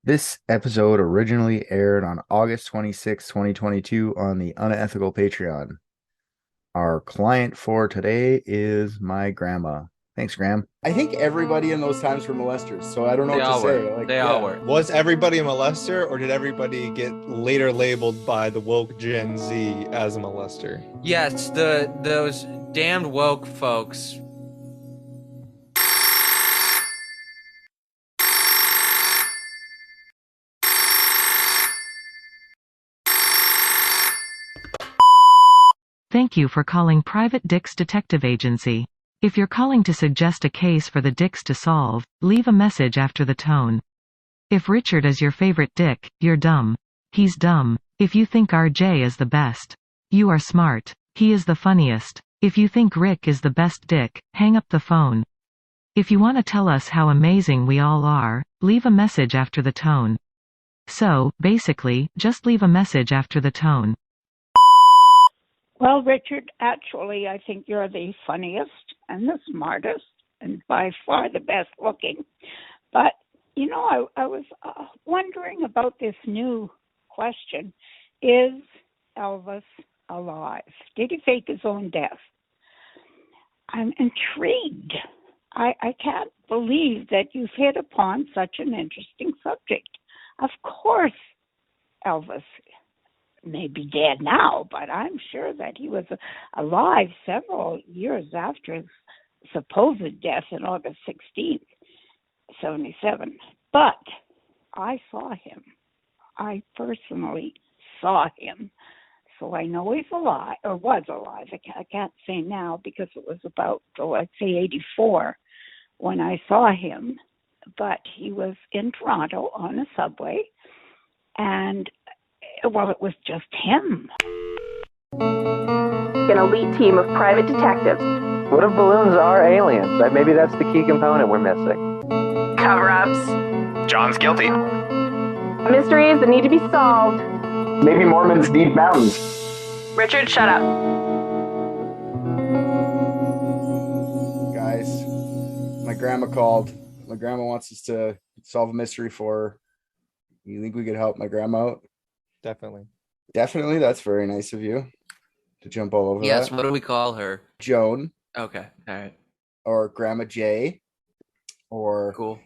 This episode originally aired on August 26, 2022 on the Unethical Patreon. Our client for today is my grandma. Thanks, Graham. I think everybody in those times were molesters, so I don't know They what to all say. were. They all were. Was everybody a molester, or did everybody get later labeled by the woke Gen Z as a molester? Yes, those damned woke folks. Thank you for calling Private Dick's Detective Agency. If you're calling to suggest a case for the Dicks to solve, leave a message after the tone. If Richard is your favorite Dick, you're dumb. He's dumb. If you think RJ is the best, you are smart. He is the funniest. If you think Rick is the best Dick, hang up the phone. If you want to tell us how amazing we all are, leave a message after the tone. So, basically, just leave a message after the tone. Well, Richard, actually, I think you're the funniest and the smartest and by far the best looking. But, I was wondering about this new question. Is Elvis alive? Did he fake his own death? I'm intrigued. I can't believe that you've hit upon such an interesting subject. Of course, Elvis may be dead now, but I'm sure that he was alive several years after his supposed death on August 16th, 77. But I saw him. I personally saw him. So I know he's alive, or was alive. I can't say now because it was about, I'd say 84 when I saw him. But he was in Toronto on a subway, and it was just him. An elite team of private detectives. What if balloons are aliens? Maybe that's the key component we're missing. Cover-ups. John's guilty. Mysteries that need to be solved. Maybe Mormons need mountains. Richard, shut up. Guys, my grandma called. My grandma wants us to solve a mystery for her. You think we could help my grandma out? Definitely. Definitely. That's very nice of you to jump all over Yes, that. what do we call her? Joan. Okay, all right. Or Grandma J. Or Cool.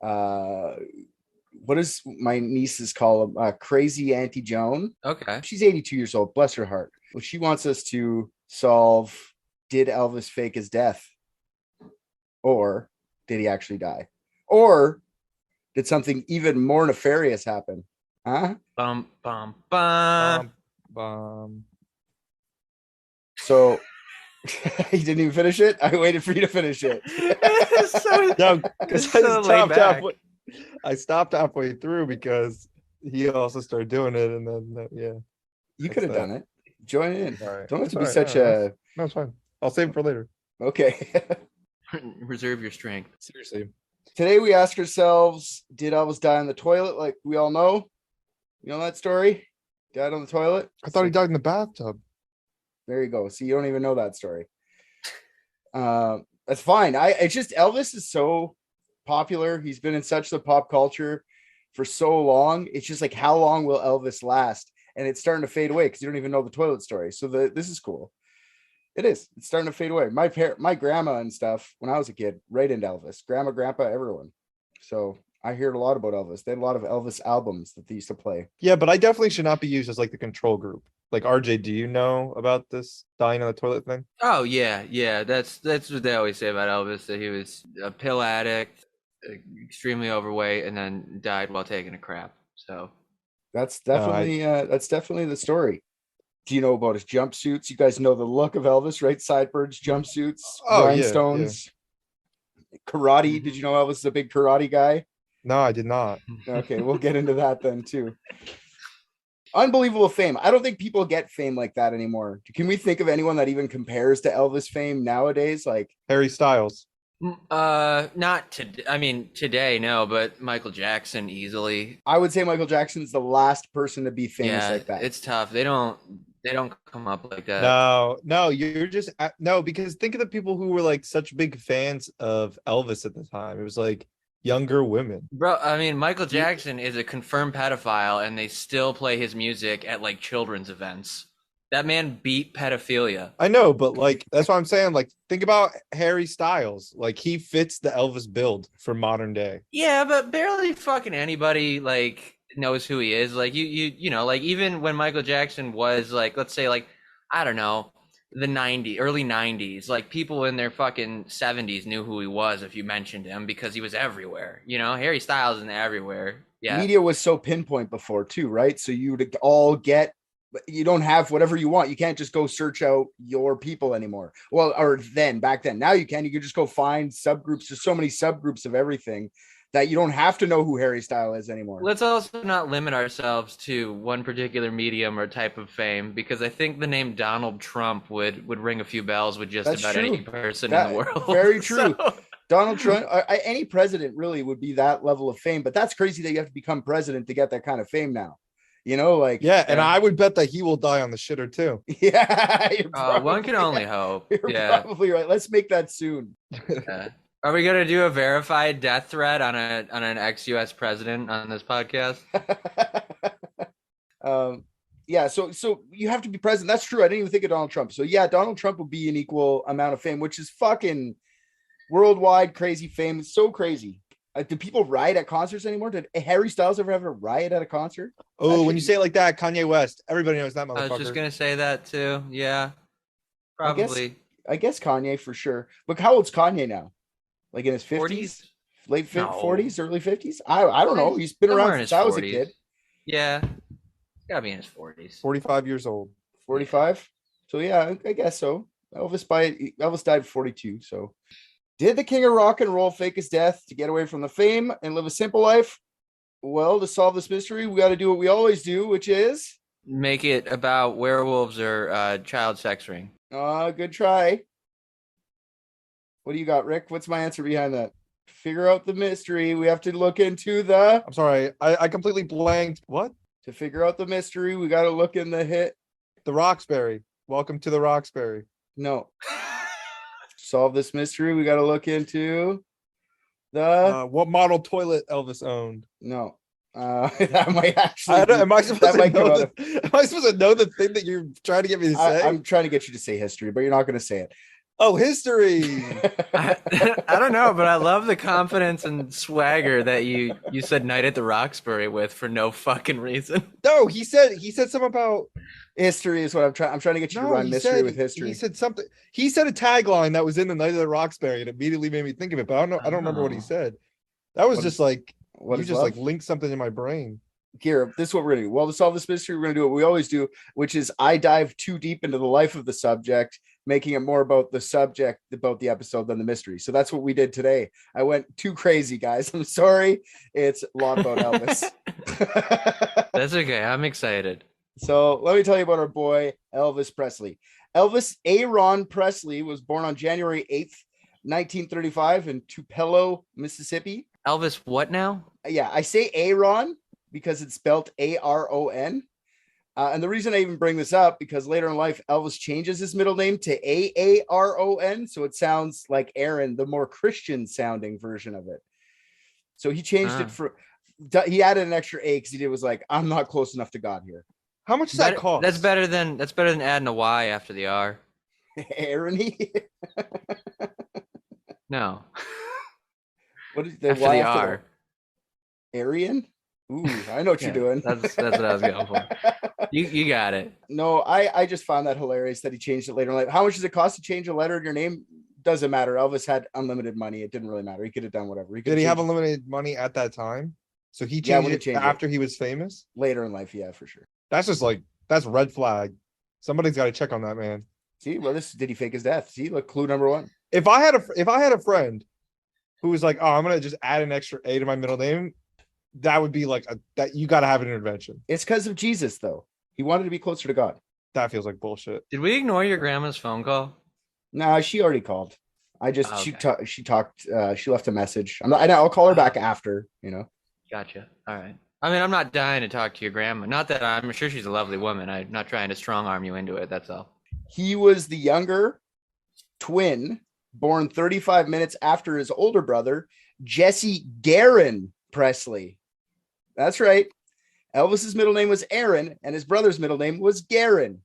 what does my nieces call them? Crazy Auntie Joan. Okay. She's 82 years old. Bless her heart. Well, she wants us to solve, did Elvis fake his death? Or did he actually die? Or did something even more nefarious happen? Huh? Bum, bum, bum. So he didn't even finish it. I waited for you to finish it. No, because I stopped halfway through because he also started doing it, and then You could have done it. Join in. Right. Don't have It's to be all such right. a. No, it's fine. I'll save it for later. Okay. Reserve your strength. Seriously. Today we ask ourselves, did Elvis die in the toilet? Like we all know. You know that story? Died on the toilet? I thought he died in the bathtub. There you go. See, you don't even know that story. That's fine. It's just Elvis is so popular. He's been in such the pop culture for so long. It's just like, how long will Elvis last? And it's starting to fade away because you don't even know the toilet story. So this is cool. It is. It's starting to fade away. My grandma and stuff, when I was a kid, right into Elvis. Grandma, grandpa, everyone. So I heard a lot about Elvis. They had a lot of Elvis albums that they used to play. Yeah, but I definitely should not be used as like the control group. Like RJ, do you know about this dying on the toilet thing? Oh yeah. That's what they always say about Elvis, that he was a pill addict, extremely overweight, and then died while taking a crap. So That's definitely the story. Do you know about his jumpsuits? You guys know the look of Elvis, right? Sideburns, jumpsuits, rhinestones, karate. Did you know Elvis is a big karate guy? No, I did not. Okay, we'll get into that then too. Unbelievable fame. I don't think people get fame like that anymore. Can we think of anyone that even compares to Elvis fame nowadays? Like Harry Styles. not today. I mean, today, no, but Michael Jackson easily. I would say Michael Jackson's the last person to be famous like that. It's tough. They don't come up like that. No, you're just no, because think of the people who were like such big fans of Elvis at the time. It was like younger women. Bro, I mean, Michael Jackson is a confirmed pedophile, and they still play his music at like children's events. That man beat pedophilia. I know, but like that's what I'm saying. Like, think about Harry Styles. Like, he fits the Elvis build for modern day. Yeah, but barely fucking anybody like knows who he is. Like you know, like even when Michael Jackson was like, let's say like, I don't know, early 90s, like people in their fucking 70s knew who he was if you mentioned him because he was everywhere. You know, Harry Styles isn't everywhere. Yeah. Media was so pinpoint before too, right? So you would all get, you don't have whatever you want. You can't just go search out your people anymore. Well, or back then. Now you can just go find subgroups. There's so many subgroups of everything that you don't have to know who Harry Styles is anymore. Let's also not limit ourselves to one particular medium or type of fame, because I think the name Donald Trump would ring a few bells with just about any person in the world. Very true. So... Donald Trump, any president really would be that level of fame, but that's crazy that you have to become president to get that kind of fame now. You know, like, yeah, and I would bet that he will die on the shitter too. Yeah, one can only hope. You're probably right. Let's make that soon. Yeah. Are we gonna do a verified death threat on an ex-US president on this podcast? Yeah, so you have to be president. That's true. I didn't even think of Donald Trump. So yeah, Donald Trump would be an equal amount of fame, which is fucking worldwide crazy fame. It's so crazy. Do people riot at concerts anymore? Did Harry Styles ever have a riot at a concert? Oh, when you say it like that, Kanye West, everybody knows that motherfucker. I was just gonna say that too. Yeah, probably. I guess Kanye for sure. But how old's Kanye now? Like in his 50s, late 40s, early 50s? I don't know. He's been around since I was a kid. Yeah, gotta be in his 40s. 45 years old. 45. So yeah, I guess so. Elvis died at 42. So. Did the king of rock and roll fake his death to get away from the fame and live a simple life? Well, to solve this mystery, we got to do what we always do, which is make it about werewolves or child sex ring. Good try. What do you got, Rick? What's my answer behind that? Figure out the mystery. We have to look into the... I'm sorry. I completely blanked. What? To figure out the mystery, we got to look in the hit. The Roxbury. Welcome to the Roxbury. No. Solve this mystery, we got to look into the what model toilet Elvis owned. No, that might actually. Am I supposed to know the thing that you're trying to get me to say? I'm trying to get you to say history, but you're not going to say it. Oh, history. I don't know, but I love the confidence and swagger that you said Night at the Roxbury with for no fucking reason. No, he said something about history is what I'm trying to get you to run mystery with history. He said something. He said a tagline that was in the Night of the Roxbury and immediately made me think of it, but I don't remember what he said. That was like linked something in my brain. Here, this is what we're gonna do. Well, to solve this mystery, we're gonna do what we always do, which is I dive too deep into the life of the subject, making it more about the subject about the episode than the mystery. So that's what we did today. I went too crazy, guys. I'm sorry. It's a lot about Elvis. That's okay. I'm excited. So let me tell you about our boy Elvis Presley. Elvis Aaron Presley was born on January 8th, 1935 in Tupelo, Mississippi. Elvis what now? Yeah, I say Aaron because it's spelled Aron. And the reason I even bring this up, because later in life, Elvis changes his middle name to Aaron. So it sounds like Aaron, the more Christian sounding version of it. So he changed it he added an extra A because he was like, I'm not close enough to God here. How much does that cost? That's better than adding a Y after the R. Aaron-y? No. What is the after Y the after R? Arian? Ooh, I know what you're doing. That's what I was going for. You got it. No, I just found that hilarious that he changed it later in life. How much does it cost to change a letter in your name? Doesn't matter. Elvis had unlimited money. It didn't really matter. He could have done whatever. Did he have unlimited money at that time? So he changed it after he was famous? Later in life, yeah, for sure. That's just that's red flag. Somebody's got to check on that, man. See, well, did he fake his death? See, look, clue number one. If I had a friend who was like, oh, I'm gonna just add an extra A to my middle name, that would be that you got to have an intervention. It's because of Jesus, though. He wanted to be closer to God. That feels like bullshit. Did we ignore your grandma's phone call? No, she already called. She talked. She left a message. I'll call her back after. Gotcha. All right. I mean, I'm not dying to talk to your grandma. Not that I'm sure she's a lovely woman. I'm not trying to strong arm you into it. That's all. He was the younger twin, born 35 minutes after his older brother, Jesse Garin Presley. That's right. Elvis's middle name was Aaron, and his brother's middle name was Garin.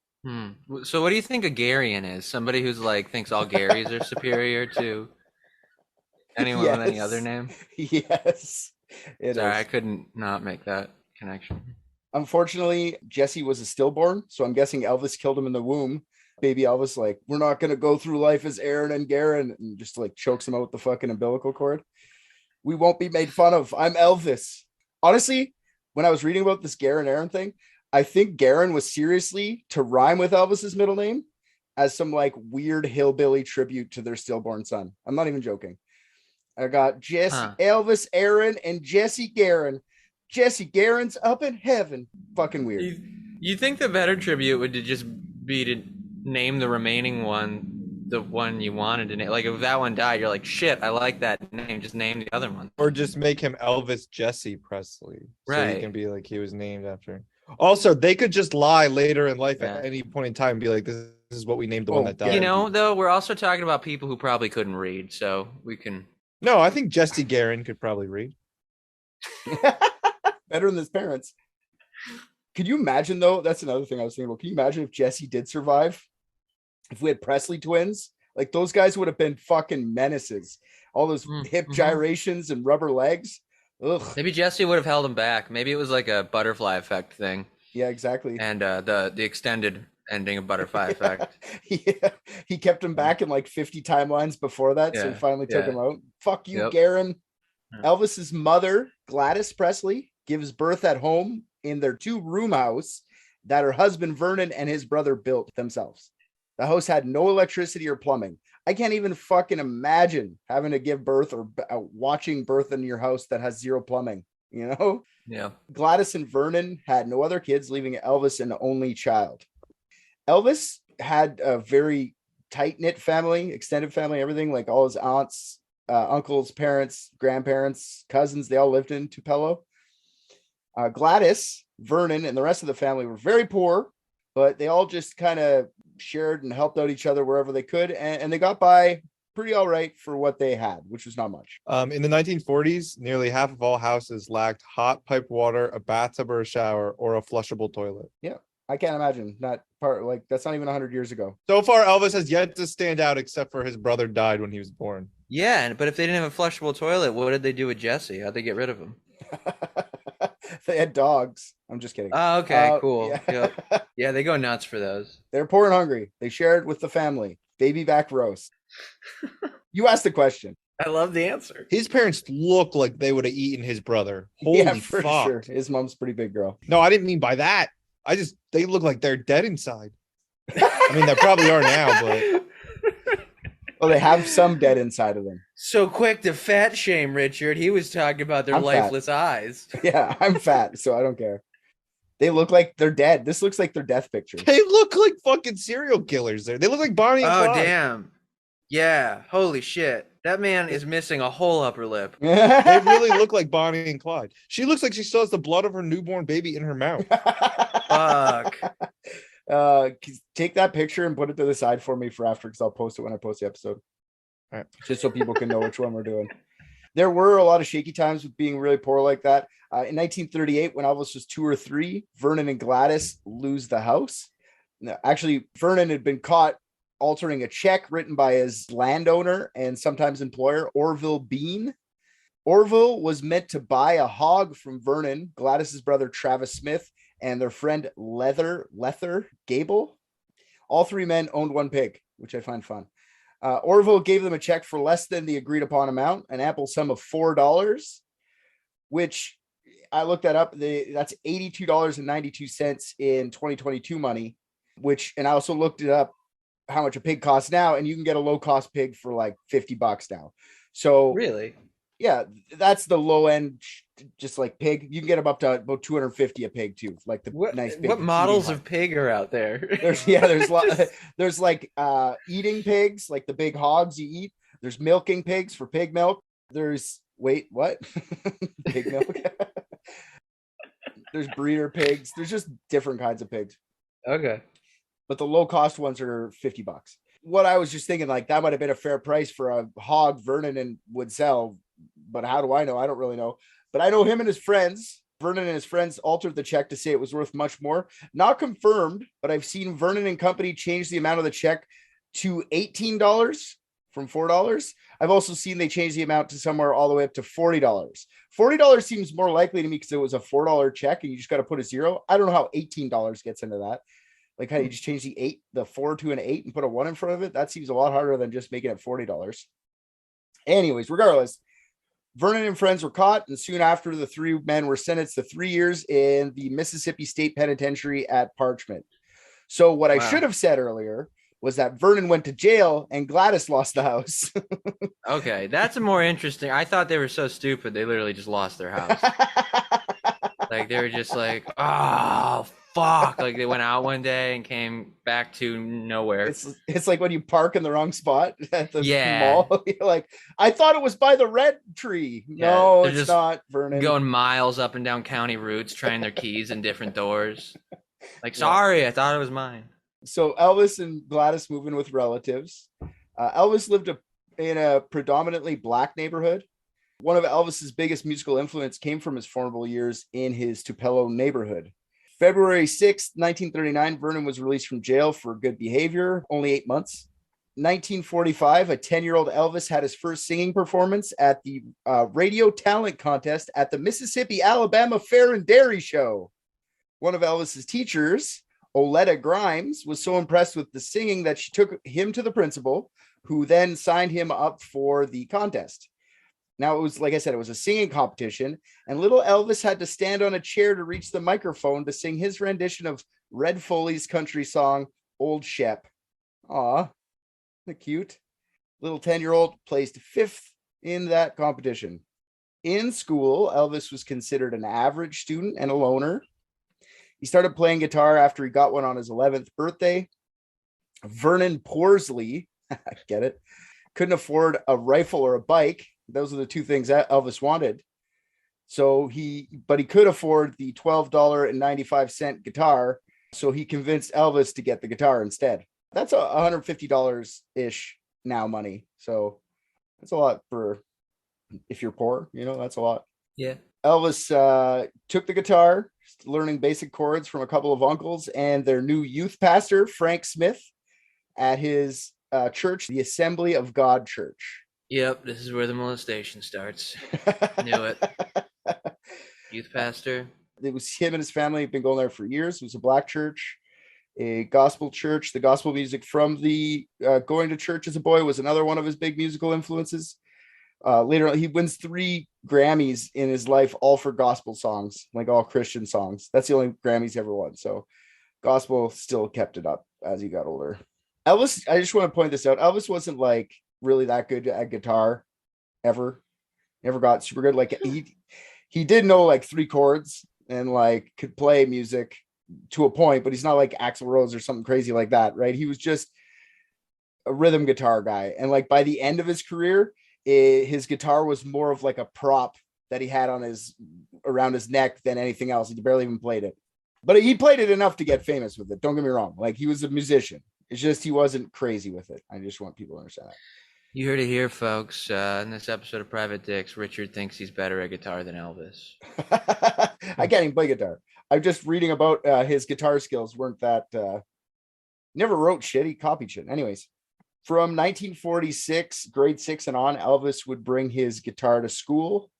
So what do you think a Garian is? Somebody who's like thinks all Garys are superior to anyone with any other name? Yes. Sorry, I couldn't not make that connection. Unfortunately, Jesse was a stillborn, so I'm guessing Elvis killed him in the womb. Baby Elvis, like, we're not going to go through life as Aaron and Garin, and just like chokes him out with the fucking umbilical cord. We won't be made fun of. I'm Elvis. Honestly, when I was reading about this Garin Aaron thing, I think Garin was seriously to rhyme with Elvis's middle name as some like weird hillbilly tribute to their stillborn son. I'm not even joking. I got Elvis, Aaron, and Jesse Garin. Jesse Garin's up in heaven. Fucking weird. You think the better tribute would just be to name the remaining one the one you wanted to name? Like if that one died, you're like, shit, I like that name. Just name the other one. Or just make him Elvis Jesse Presley. Right. So he can be like he was named after. Also, they could just lie later in life at any point in time and be like, this is what we named the one that died. You know, though, we're also talking about people who probably couldn't read, so we can. No, I think Jesse Garin could probably read. Better than his parents. Could you imagine, though? That's another thing I was thinking about. Can you imagine if Jesse did survive? If we had Presley twins, like those guys would have been fucking menaces. All those hip gyrations and rubber legs. Ugh. Maybe Jesse would have held him back. Maybe it was like a butterfly effect thing. Yeah, exactly. And the extended ending of butterfly effect. Yeah, he kept him back in like 50 timelines before that, so he finally took him out. Fuck you, Garin. Elvis's mother, Gladys Presley, gives birth at home in their 2-room house that her husband Vernon and his brother built themselves. The house had no electricity or plumbing. I can't even fucking imagine having to give birth or watching birth in your house that has zero plumbing, you know? Yeah. Gladys and Vernon had no other kids, leaving Elvis an only child. Elvis had a very tight-knit family, extended family, everything, like all his aunts, uncles, parents, grandparents, cousins, they all lived in Tupelo. Gladys, Vernon, and the rest of the family were very poor, but they all just kind of shared and helped out each other wherever they could, and they got by pretty all right for what they had, which was not much. In the 1940s, nearly half of all houses lacked hot piped water, a bathtub or a shower, or a flushable toilet. Yeah, I can't imagine that's not even 100 years ago. So far, Elvis has yet to stand out except for his brother died when he was born. Yeah, but if they didn't have a flushable toilet, what did they do with Jesse? How'd they get rid of him? They had dogs. I'm just kidding. Oh, okay, cool. Yeah. Yeah, they go nuts for those. They're poor and hungry. They shared with the family. Baby back roast. You asked the question. I love the answer. His parents look like they would have eaten his brother. Holy for fuck. sure. His mom's a pretty big girl. No, I didn't mean by that. They look like they're dead inside. I mean, they probably are now, but. Well, they have some dead inside of them. So quick to fat shame Richard. He was talking about their lifeless eyes. Yeah, I'm fat, so I don't care. They look like they're dead. This looks like their death picture. They look like fucking serial killers there. They look like Bonnie and Clyde. Oh, damn. Yeah, holy shit. That man is missing a whole upper lip. They really look like Bonnie and Clyde. She looks like she still has the blood of her newborn baby in her mouth. Fuck. Take that picture and put it to the side for me for after, because I'll post it when I post the episode. All right. Just so people can know which one we're doing. There were a lot of shaky times with being really poor like that. In 1938, when Elvis was 2 or 3, Vernon and Gladys lose the house. No, actually, Vernon had been caught altering a check written by his landowner and sometimes employer, Orville Bean. Orville was meant to buy a hog from Vernon, Gladys's brother Travis Smith, and their friend Lether Gable. All 3 men owned 1 pig, which I find fun. Orville gave them a check for less than the agreed upon amount, an ample sum of $4, which I looked that up. That's $82.92 in 2022 money, and I also looked it up how much a pig costs now, and you can get a low cost pig for like $50 now. So really, yeah, that's the low end, just like pig. You can get them up to about 250 a pig too, like the nice pig. What models of pig are out there? There's like eating pigs, like the big hogs you eat. There's milking pigs for pig milk. There's what? Pig milk. There's breeder pigs. There's just different kinds of pigs. Okay. But the low cost ones are $50. What I was just thinking, like that might have been a fair price for a hog Vernon and would sell but how do I know? I don't really know. But I know him and his friends, Vernon and his friends, altered the check to say it was worth much more. Not confirmed, but I've seen Vernon and company change the amount of the check to $18 from $4. I've also seen they change the amount to somewhere all the way up to $40. $40 seems more likely to me because it was a $4 check and you just got to put a zero. I don't know how $18 gets into that. Like how you just change the 4 to an 8 and put a 1 in front of it. That seems a lot harder than just making it $40. Anyways, regardless, Vernon and friends were caught, and soon after, the three men were sentenced to 3 years in the Mississippi State Penitentiary at Parchment. So what I should have said earlier was that Vernon went to jail and Gladys lost the house. Okay, that's a more interesting. I thought they were so stupid they literally just lost their house. Like they were just like, oh fuck! Like they went out one day and came back to nowhere. It's like when you park in the wrong spot at the mall. You're like, I thought it was by the red tree. Yeah, no, it's not, Vernon. Going miles up and down county routes, trying their keys in different doors. Like, sorry, I thought it was mine. So Elvis and Gladys move in with relatives. Elvis lived in a predominantly black neighborhood. One of Elvis's biggest musical influence came from his formative years in his Tupelo neighborhood. February 6th, 1939, Vernon was released from jail for good behavior, only 8 months. 1945, a 10-year-old Elvis had his first singing performance at the radio talent contest at the Mississippi-Alabama Fair and Dairy Show. One of Elvis's teachers, Oletta Grimes, was so impressed with the singing that she took him to the principal, who then signed him up for the contest. Now, it was, like I said, it was a singing competition, and little Elvis had to stand on a chair to reach the microphone to sing his rendition of Red Foley's country song, Old Shep. Aw, isn't that cute? Little 10-year-old placed 5th in that competition. In school, Elvis was considered an average student and a loner. He started playing guitar after he got one on his 11th birthday. Vernon Porsley, I get it, couldn't afford a rifle or a bike. Those are the two things that Elvis wanted. But he could afford the $12.95 guitar. So he convinced Elvis to get the guitar instead. That's $150-ish now money. So that's a lot for if you're poor, that's a lot. Yeah. Elvis took the guitar, learning basic chords from a couple of uncles and their new youth pastor, Frank Smith, at his church, the Assembly of God Church. Yep, this is where the molestation starts. Knew it. Youth pastor. It was him and his family have been going there for years. It was a black church, a gospel church. The gospel music from the going to church as a boy was another one of his big musical influences. Later on, he wins 3 Grammys in his life, all for gospel songs, like all Christian songs. That's the only Grammys he ever won. So gospel still kept it up as he got older. Elvis, I just want to point this out. Elvis wasn't like really that good at guitar ever. Never got super good. Like he did know like 3 chords and like could play music to a point, but he's not like Axl Rose or something crazy like that, right? He was just a rhythm guitar guy. And like by the end of his career, his guitar was more of like a prop that he had on around his neck than anything else. He barely even played it, but he played it enough to get famous with it. Don't get me wrong. Like he was a musician. It's just, he wasn't crazy with it. I just want people to understand that. You heard it here, folks. In this episode of Private Dicks, Richard thinks he's better at guitar than Elvis. I can't even play guitar. I'm just reading about his guitar skills weren't that, never wrote shit. He copied shit. Anyways, from 1946, grade 6 and on, Elvis would bring his guitar to school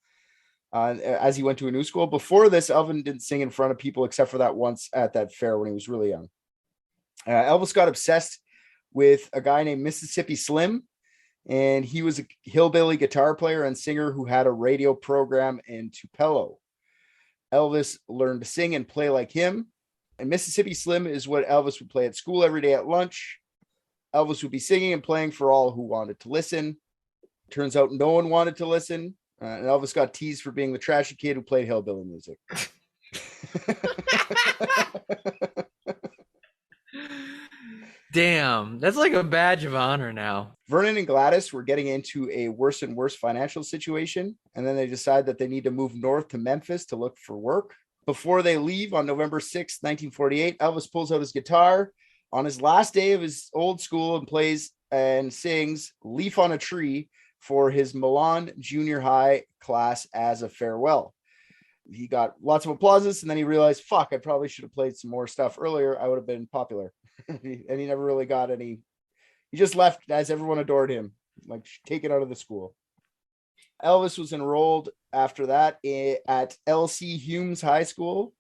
as he went to a new school. Before this, Elvis didn't sing in front of people except for that once at that fair when he was really young. Elvis got obsessed with a guy named Mississippi Slim, and he was a hillbilly guitar player and singer who had a radio program in Tupelo. Elvis learned to sing and play like him, and Mississippi Slim is what Elvis would play at school every day at lunch. Elvis would be singing and playing for all who wanted to listen. Turns out no one wanted to listen, and Elvis got teased for being the trashy kid who played hillbilly music. Damn, that's like a badge of honor now. Vernon and Gladys were getting into a worse and worse financial situation, and then they decide that they need to move north to Memphis to look for work. Before they leave on November 6, 1948, Elvis pulls out his guitar on his last day of his old school and plays and sings "Leaf on a Tree" for his Milan junior high class as a farewell. He got lots of applauses, and then he realized, fuck, I probably should have played some more stuff earlier. I would have been popular. And he never really got any. He just left as everyone adored him, like taken out of the school. Elvis was enrolled after that at L.C. Humes High School.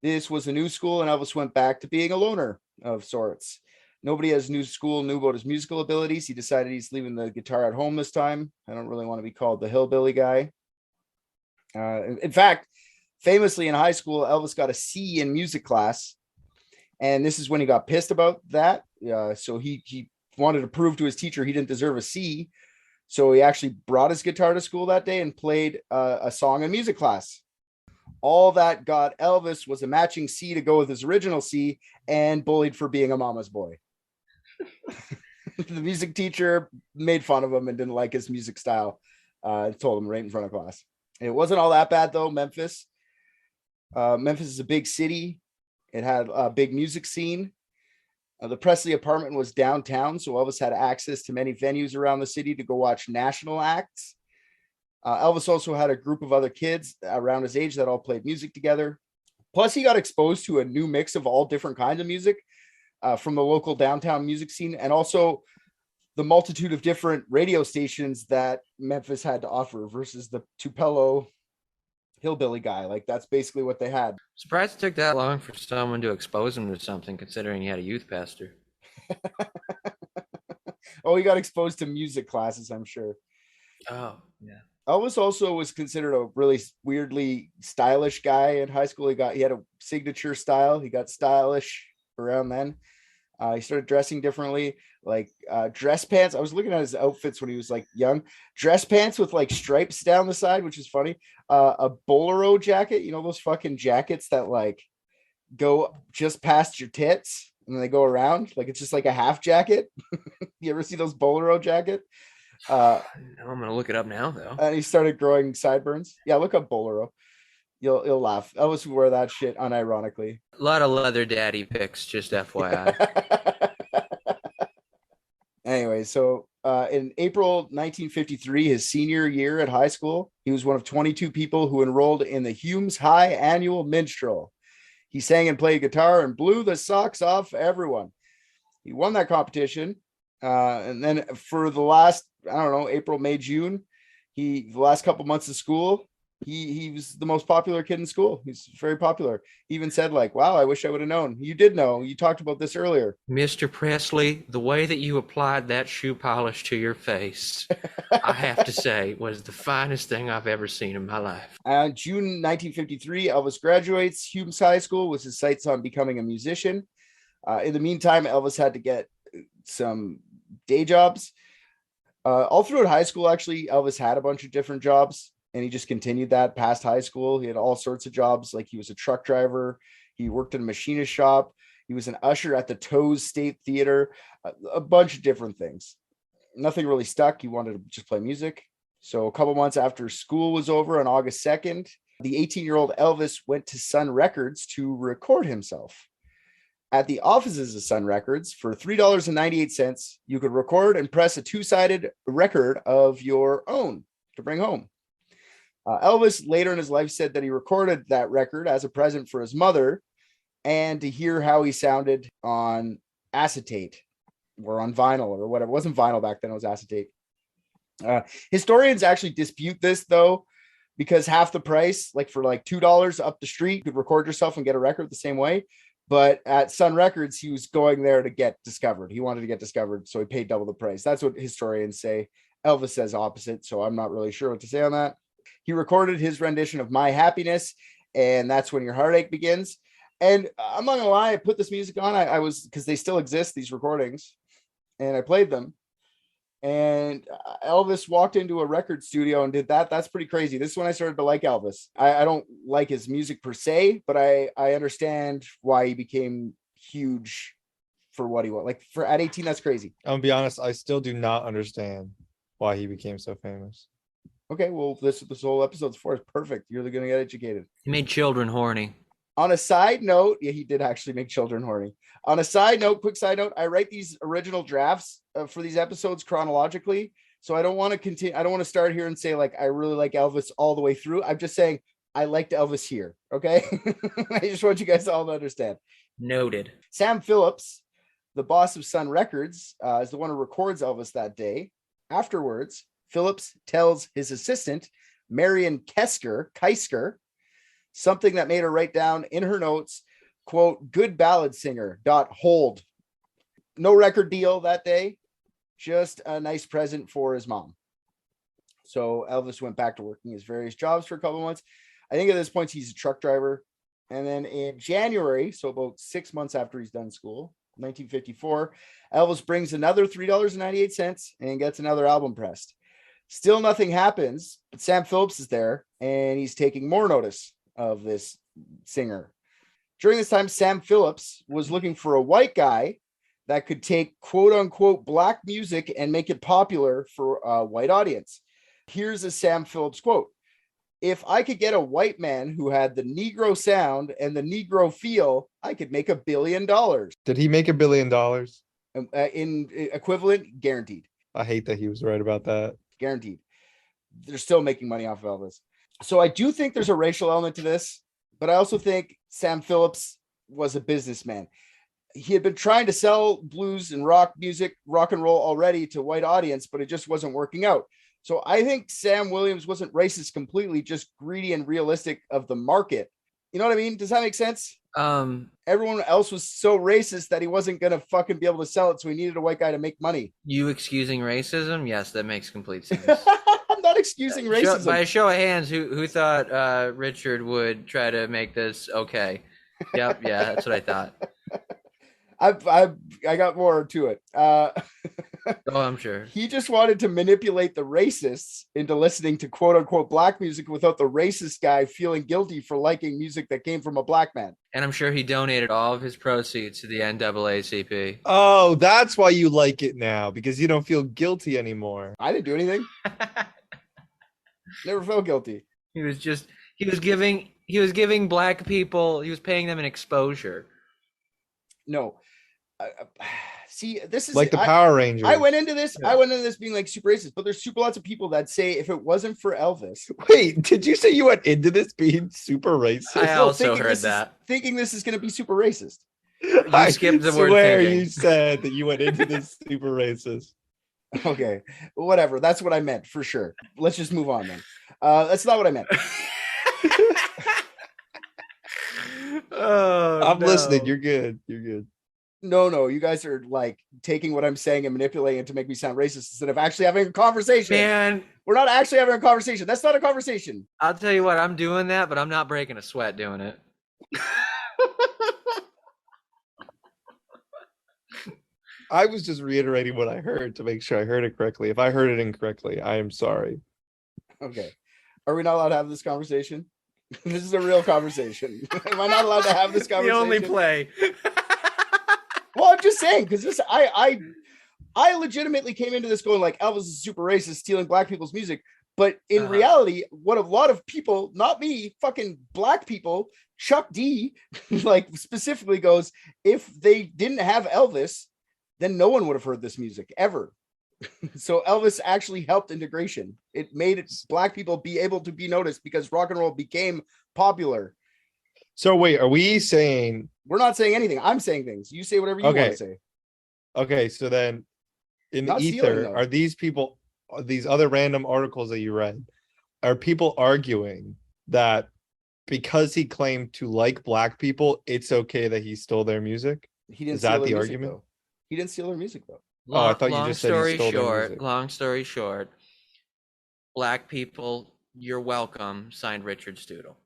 This was a new school, and Elvis went back to being a loner of sorts. Nobody at his new school knew about his musical abilities. He decided he's leaving the guitar at home this time. I don't really want to be called the hillbilly guy. In fact, famously in high school, Elvis got a C in music class. And this is when he got pissed about that. So he wanted to prove to his teacher he didn't deserve a C. So he actually brought his guitar to school that day and played a song in music class. All that got Elvis was a matching C to go with his original C, and bullied for being a mama's boy. The music teacher made fun of him and didn't like his music style. Told him right in front of class. It wasn't all that bad though. Memphis is a big city. It had a big music scene. The Presley apartment was downtown, so Elvis had access to many venues around the city to go watch national acts. Elvis also had a group of other kids around his age that all played music together. Plus, he got exposed to a new mix of all different kinds of music from the local downtown music scene, and also the multitude of different radio stations that Memphis had to offer versus the Tupelo hillbilly guy. Like, that's basically what they had. Surprised it took that long for someone to expose him to something, considering he had a youth pastor. Oh, he got exposed to music classes, I'm sure. Oh, yeah. Elvis also was considered a really weirdly stylish guy in high school. He had a signature style. He got stylish around then. He started dressing differently, like dress pants. I was looking at his outfits when he was like young. Dress pants with like stripes down the side, which is funny. A bolero jacket, you know, those fucking jackets that like go just past your tits and then they go around. Like it's just like a half jacket. You ever see those bolero jacket? I'm gonna look it up now though. And he started growing sideburns. Yeah, look up bolero. You'll laugh. Elvis would wear that shit unironically. A lot of leather daddy pics, just FYI. Anyway, so in April 1953, his senior year at high school, he was one of 22 people who enrolled in the Humes High Annual Minstrel. He sang and played guitar and blew the socks off everyone. He won that competition. And then for the last, I don't know, April, May, June, the last couple months of school, he was the most popular kid in school. He's very popular. He even said like, wow, I wish I would have known. You did know. You talked about this earlier. Mr. Presley, the way that you applied that shoe polish to your face, I have to say, was the finest thing I've ever seen in my life. June 1953, Elvis graduates Humes High School with his sights on becoming a musician. In the meantime, Elvis had to get some day jobs. All throughout high school, actually, Elvis had a bunch of different jobs. And he just continued that past high school. He had all sorts of jobs. Like he was a truck driver. He worked in a machinist shop. He was an usher at the Toes State Theater, a bunch of different things. Nothing really stuck. He wanted to just play music. So a couple months after school was over on August 2nd, the 18-year-old Elvis went to Sun Records to record himself. At the offices of Sun Records, for $3.98, you could record and press a two-sided record of your own to bring home. Elvis later in his life said that he recorded that record as a present for his mother and to hear how he sounded on acetate or on vinyl or whatever. It wasn't vinyl back then, it was acetate. Historians actually dispute this though, because half the price, like for like $2 up the street, you could record yourself and get a record the same way. But at Sun Records, he was going there to get discovered. He wanted to get discovered, so he paid double the price. That's what historians say. Elvis says opposite, so I'm not really sure what to say on that. He recorded his rendition of My Happiness, and That's When Your Heartache Begins. And I'm not gonna lie, I put this music on. I was, because they still exist, these recordings, and I played them. And Elvis walked into a record studio and did that. That's pretty crazy. This is when I started to like Elvis. I don't like his music per se, but I understand why he became huge for what he was. Like at 18, that's crazy. I'm gonna be honest, I still do not understand why he became so famous. Okay, well, this whole episode's for is perfect. You're going to get educated. He made children horny. On a side note, yeah, he did actually make children horny. On a side note, quick side note, I write these original drafts for these episodes chronologically. So I don't want to continue. I don't want to start here and say like I really like Elvis all the way through. I'm just saying I liked Elvis here. Okay. I just want you guys all to understand. Noted. Sam Phillips, the boss of Sun Records, is the one who records Elvis that day. Afterwards, Phillips tells his assistant, Marion Keisker, something that made her write down in her notes, quote, good ballad singer, hold. No record deal that day, just a nice present for his mom. So Elvis went back to working his various jobs for a couple of months. I think at this point he's a truck driver. And then in January, so about 6 months after he's done school, 1954, Elvis brings another $3.98 and gets another album pressed. Still nothing happens, but Sam Phillips is there and he's taking more notice of this singer. During this time, Sam Phillips was looking for a white guy that could take quote unquote black music and make it popular for a white audience. Here's a Sam Phillips quote. If I could get a white man who had the Negro sound and the Negro feel, I could make $1 billion. Did he make $1 billion? In equivalent, guaranteed. I hate that he was right about that. Guaranteed. They're still making money off of Elvis. So I do think there's a racial element to this, but I also think Sam Phillips was a businessman. He had been trying to sell blues and rock music, rock and roll already to a white audience, but it just wasn't working out. So I think Sam Williams wasn't racist completely, just greedy and realistic of the market. You know what I mean? Does that make sense? Everyone else was so racist that he wasn't going to fucking be able to sell it. So he needed a white guy to make money. You excusing racism? Yes, that makes complete sense. I'm not excusing racism. By a show of hands, who thought Richard would try to make this okay? Yep. Yeah, that's what I thought. I got more to it. Oh, I'm sure. He just wanted to manipulate the racists into listening to quote unquote black music without the racist guy feeling guilty for liking music that came from a black man. And I'm sure he donated all of his proceeds to the NAACP. Oh, that's why you like it now, because you don't feel guilty anymore. I didn't do anything. Never felt guilty. He was giving black people, he was paying them an exposure. No. See, this is like the Power Rangers. I went into this being like super racist, but there's super lots of people that say if it wasn't for Elvis. Wait, did you say you went into this being super racist? I also heard that. Thinking this is going to be super racist. You skipped the word thinking. You said that you went into this super racist. Okay, whatever. That's what I meant for sure. Let's just move on then. That's not what I meant. I'm listening. You're good. You're good. No, you guys are like taking what I'm saying and manipulating it to make me sound racist instead of actually having a conversation. Man, we're not actually having a conversation. That's not a conversation. I'll tell you what, I'm doing that, but I'm not breaking a sweat doing it. I was just reiterating what I heard to make sure I heard it correctly. If I heard it incorrectly, I am sorry. Okay. Are we not allowed to have this conversation? This is a real conversation. Am I not allowed to have this conversation? The only play. Well, I'm just saying, because this I legitimately came into this going like Elvis is super racist, stealing black people's music. But in reality, what a lot of people, not me, fucking black people, Chuck D, like specifically goes, if they didn't have Elvis, then no one would have heard this music ever. So Elvis actually helped integration. It made black people be able to be noticed because rock and roll became popular. So wait, are we saying... We're not saying anything. I'm saying things. You say whatever you want to say. Okay, so then in the ether, are these people, these other random articles that you read, are people arguing that because he claimed to like black people, it's okay that he stole their music? He didn't. Is that the argument? Though. He didn't steal their music though. I thought you just said he stole their music. Long story short, black people, you're welcome. Signed, Richard Stoodle.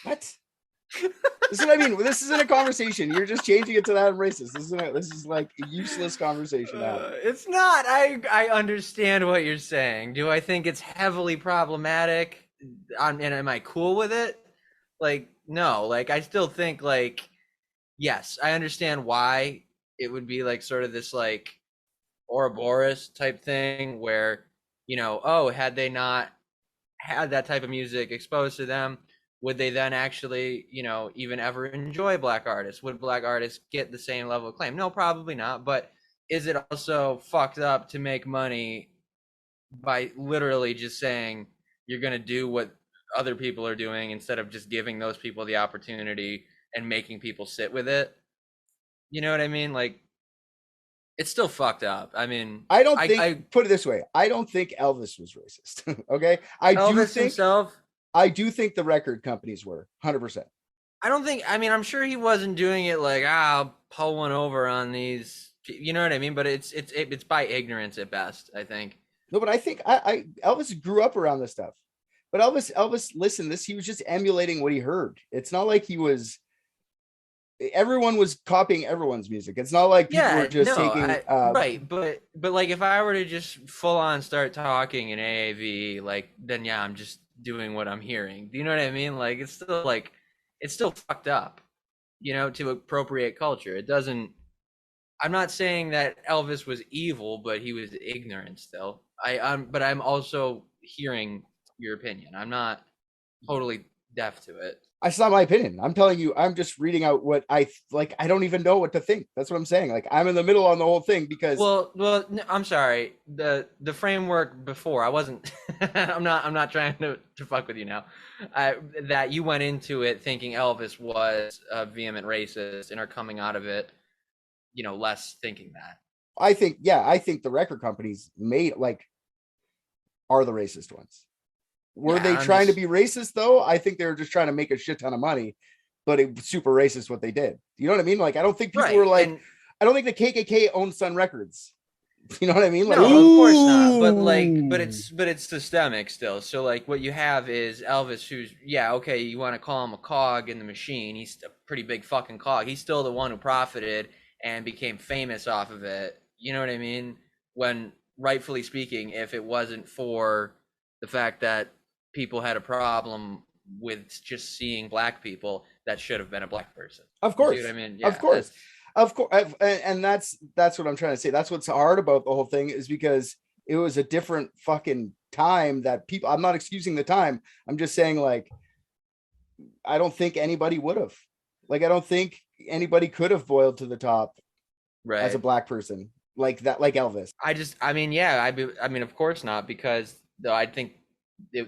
What? This is what I mean. This isn't a conversation. You're just changing it to that I'm racist. This is like a useless conversation now. It's not. I understand what you're saying. Do I think it's heavily problematic? And am I cool with it? Like, no. Like, I still think, like, yes, I understand why it would be like sort of this like Ouroboros type thing where, you know, oh, had they not had that type of music exposed to them, would they then actually, even ever enjoy black artists? Would black artists get the same level of acclaim? No, probably not. But is it also fucked up to make money by literally just saying you're going to do what other people are doing instead of just giving those people the opportunity and making people sit with it? You know what I mean? Like, it's still fucked up. I mean, I don't think, put it this way, I don't think Elvis was racist. Okay. I do think the record companies were 100%. I don't think, I'm sure he wasn't doing it like, I'll pull one over on these, you know what I mean? But it's by ignorance at best, I think. No, but I think Elvis grew up around this stuff. But Elvis, listen, he was just emulating what he heard. It's not like everyone was copying everyone's music. It's not like people were just taking right. But like, if I were to just full on start talking in AAV, like, then I'm just doing what I'm hearing. Do you know what I mean? Like, it's still fucked up, to appropriate culture. It doesn't. I'm not saying that Elvis was evil, but he was ignorant still. But I'm also hearing your opinion. I'm not totally deaf to it. It's not my opinion. I'm telling you, I'm just reading out what I like. I don't even know what to think. That's what I'm saying. Like, I'm in the middle on the whole thing because. Well, no, I'm sorry. The framework before, I wasn't. I'm not trying to fuck with you now. That you went into it thinking Elvis was a vehement racist and are coming out of it, less thinking that. I think the record companies are the racist ones. Were they trying to be racist though? I think they were just trying to make a shit ton of money, but it was super racist what they did. You know what I mean? Like, I don't think people were like, I don't think the KKK owned Sun Records. You know what I mean? Like, no, of course not. But it's systemic still. So like, what you have is Elvis, who's okay, you want to call him a cog in the machine. He's a pretty big fucking cog. He's still the one who profited and became famous off of it. You know what I mean? When rightfully speaking, if it wasn't for the fact that people had a problem with just seeing black people, that should have been a black person. Of course. You know what I mean? Yeah, of course. And that's what I'm trying to say. That's what's hard about the whole thing, is because it was a different fucking time that people, I'm not excusing the time. I'm just saying, like, I don't think anybody would have. Like, I don't think anybody could have boiled to the top as a black person like that, like Elvis. I mean, of course not, because I think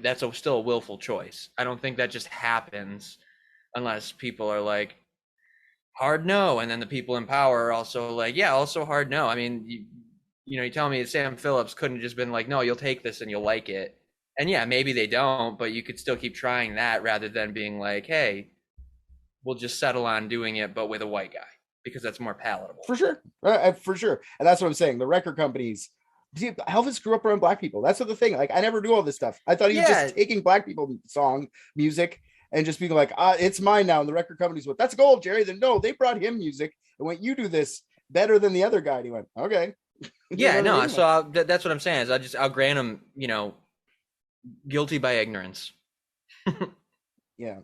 that's still a willful choice. I don't think that just happens unless people are like, hard no, and then the people in power are also like, also hard no. I mean, you tell me Sam Phillips couldn't have just been like, no, you'll take this and you'll like it. And maybe they don't, but you could still keep trying that rather than being like, hey, we'll just settle on doing it, but with a white guy, because that's more palatable. For sure. And that's what I'm saying. The record companies, Elvis grew up around black people. That's the thing. Like, I never knew all this stuff. I thought he was just taking black people music and just being like, it's mine now. And the record companies went, that's gold, Jerry. Then no, they brought him music and went, you do this better than the other guy. And he went, okay. So that's what I'm saying is I'll grant him, guilty by ignorance. Yeah,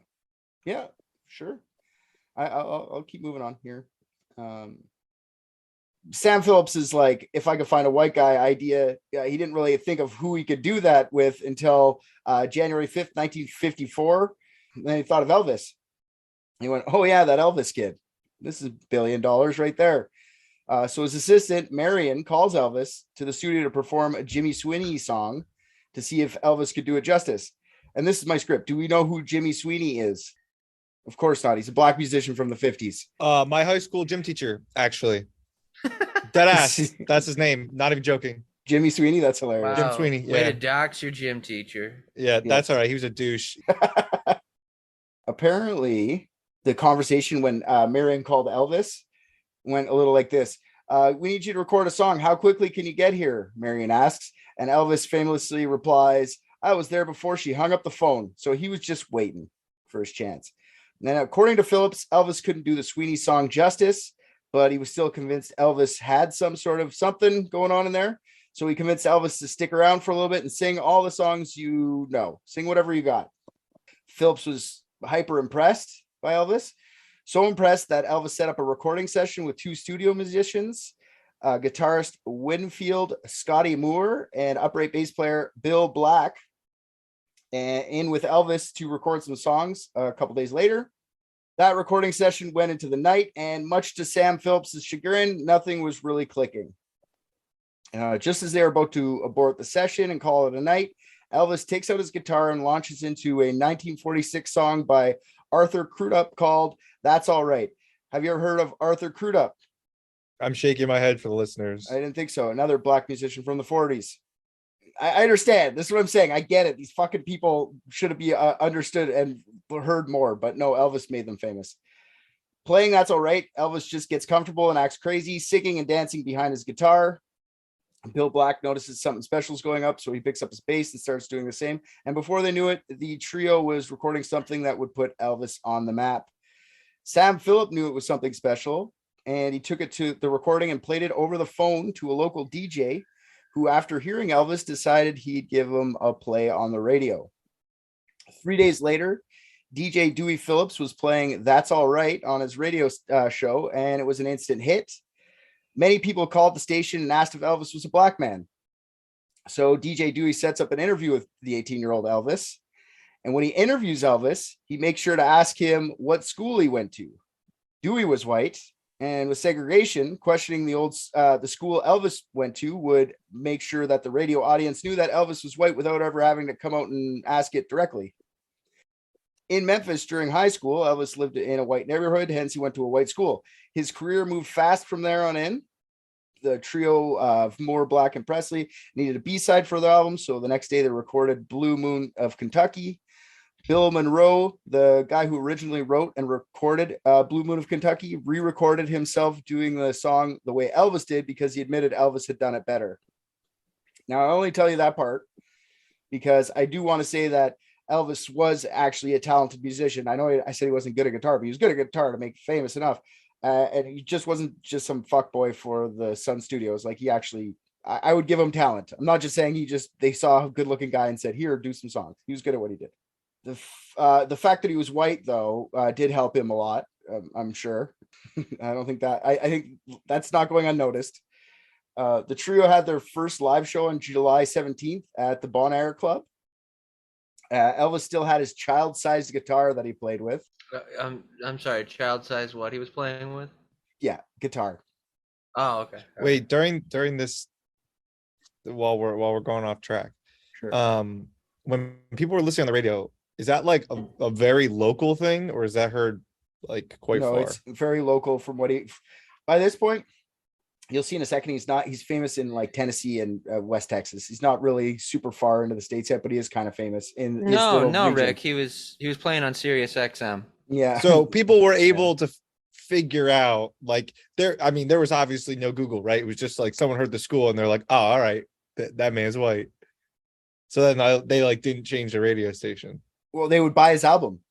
sure. I'll keep moving on here. Sam Phillips is like, if I could find a white guy idea. He didn't really think of who he could do that with until January 5th, 1954. And then he thought of Elvis. He went, oh yeah, that Elvis kid. This is $1 billion right there. So his assistant, Marion, calls Elvis to the studio to perform a Jimmy Sweeney song to see if Elvis could do it justice. And this is my script. Do we know who Jimmy Sweeney is? Of course not. He's a black musician from the 50s. My high school gym teacher, actually. Dead ass. That's his name. Not even joking. Jimmy Sweeney. That's hilarious. Wow. Jim Sweeney. Yeah. Way to dox your gym teacher. Yeah, that's all right. He was a douche. Apparently, the conversation when Marion called Elvis went a little like this. We need you to record a song. How quickly can you get here? Marion asks. And Elvis famously replies, I was there before she hung up the phone. So he was just waiting for his chance. And then according to Phillips, Elvis couldn't do the Sweeney song justice, but he was still convinced Elvis had some sort of something going on in there. So he convinced Elvis to stick around for a little bit and sing all the songs you know. Sing whatever you got. Phillips was hyper impressed by Elvis. So impressed that Elvis set up a recording session with 2 studio musicians, guitarist Winfield Scotty Moore and upright bass player Bill Black. in with Elvis to record some songs a couple days later. That recording session went into the night, and much to Sam Phillips' chagrin, nothing was really clicking. Just as they were about to abort the session and call it a night, Elvis takes out his guitar and launches into a 1946 song by Arthur Crudup called That's All Right. Have you ever heard of Arthur Crudup? I'm shaking my head for the listeners. I didn't think so. Another black musician from the 40s. I understand. This is what I'm saying. I get it. These fucking people should be understood and heard more, but no, Elvis made them famous. Playing That's All Right, Elvis just gets comfortable and acts crazy, singing and dancing behind his guitar. Bill Black notices something special is going up, so he picks up his bass and starts doing the same. And before they knew it, the trio was recording something that would put Elvis on the map. Sam Phillip knew it was something special, and he took it to the recording and played it over the phone to a local DJ, who, after hearing Elvis, decided he'd give him a play on the radio. 3 days later, DJ Dewey Phillips was playing That's All Right on his radio show, and it was an instant hit. Many people called the station and asked if Elvis was a black man. So DJ Dewey sets up an interview with the 18-year-old Elvis. And when he interviews Elvis, he makes sure to ask him what school he went to. Dewey was white, and with segregation, questioning the school Elvis went to would make sure that the radio audience knew that Elvis was white without ever having to come out and ask it directly. In Memphis during high school, Elvis lived in a white neighborhood, hence he went to a white school. His career moved fast from there on in. The trio of Moore, Black, and Presley needed a B-side for the album, so the next day they recorded Blue Moon of Kentucky. Bill Monroe, the guy who originally wrote and recorded Blue Moon of Kentucky, re-recorded himself doing the song the way Elvis did because he admitted Elvis had done it better. Now, I only tell you that part because I do want to say that Elvis was actually a talented musician. I know I said he wasn't good at guitar, but he was good at guitar to make famous enough. And he just wasn't just some fuckboy for the Sun Studios. Like he actually, I would give him talent. I'm not just saying they saw a good looking guy and said, here, do some songs. He was good at what he did. The fact that he was white, though, did help him a lot. I'm sure. I don't think that I think that's not going unnoticed. The trio had their first live show on July 17th at the Bon Air Club. Elvis still had his child-sized guitar that he played with. I'm sorry, child-sized what he was playing with? Yeah, guitar. Oh, okay. Wait, during this, while we're going off track, sure. When people were listening on the radio, is that like a very local thing, or is that heard like quite far? No, it's very local from what he. By this point, you'll see in a second. He's famous in like Tennessee and West Texas. He's not really super far into the States yet, but he is kind of famous in. No, Rick. He was playing on Sirius XM. Yeah. So people were able to figure out like there was obviously no Google, right? It was just like someone heard the school and they're like, oh, all right, that man's white. So then they like didn't change the radio station. Well, they would buy his album.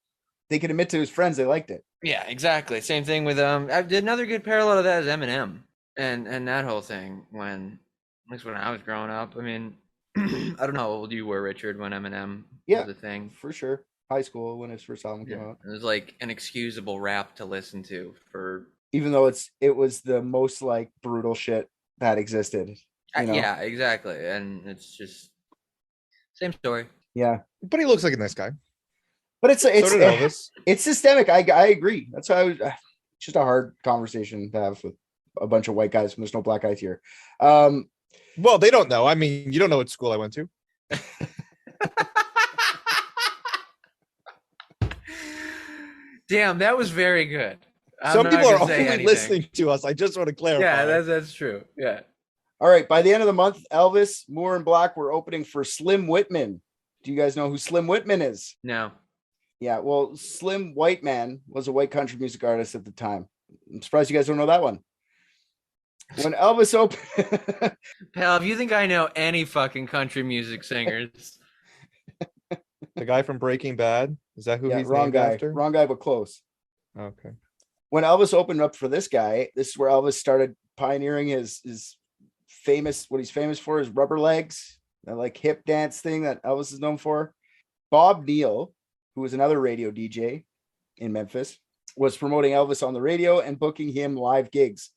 They could admit to his friends they liked it. Yeah, exactly. Same thing with I did another good parallel to that is Eminem and that whole thing at least when I was growing up. I mean, I don't know how old you were, Richard, when Eminem was a thing. For sure. High school when his first album came out. It was like an excusable rap to listen to for even though it was the most like brutal shit that existed. You know? Yeah, exactly. And it's just same story. Yeah. But he looks like a nice guy. But it's systemic. I agree. That's why it's just a hard conversation to have with a bunch of white guys when there's no black guys here. Well, they don't know. I mean, you don't know what school I went to. Damn, that was very good. Some people are only listening to us. I just want to clarify. Yeah, that's true. Yeah. All right. By the end of the month, Elvis, Moore, and Black were opening for Slim Whitman. Do you guys know who Slim Whitman is? No. Yeah, well, Slim Whiteman was a white country music artist at the time. I'm surprised you guys don't know that one. When Elvis opened... Pal, if you think I know any fucking country music singers... The guy from Breaking Bad? Is that who he's named after? Wrong guy, but close. Okay. When Elvis opened up for this guy, this is where Elvis started pioneering his famous, what he's famous for, his rubber legs, that like hip dance thing that Elvis is known for. Bob Neal, who was another radio DJ in Memphis, was promoting Elvis on the radio and booking him live gigs.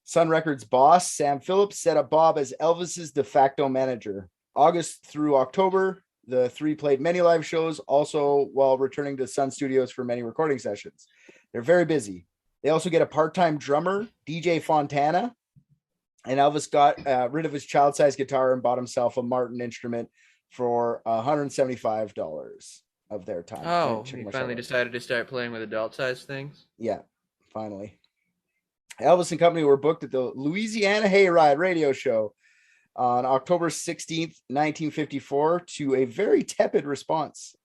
Sun Records boss, Sam Phillips, set up Bob as Elvis's de facto manager. August through October, The three played many live shows, also while returning to Sun Studios for many recording sessions. They're very busy. They also get a part-time drummer, DJ Fontana, and Elvis got rid of his child-sized guitar and bought himself a Martin instrument for $175 of their time. Oh, he finally decided to start playing with adult-sized things? Yeah, finally. Elvis and company were booked at the Louisiana Hayride radio show on October 16th, 1954, to a very tepid response.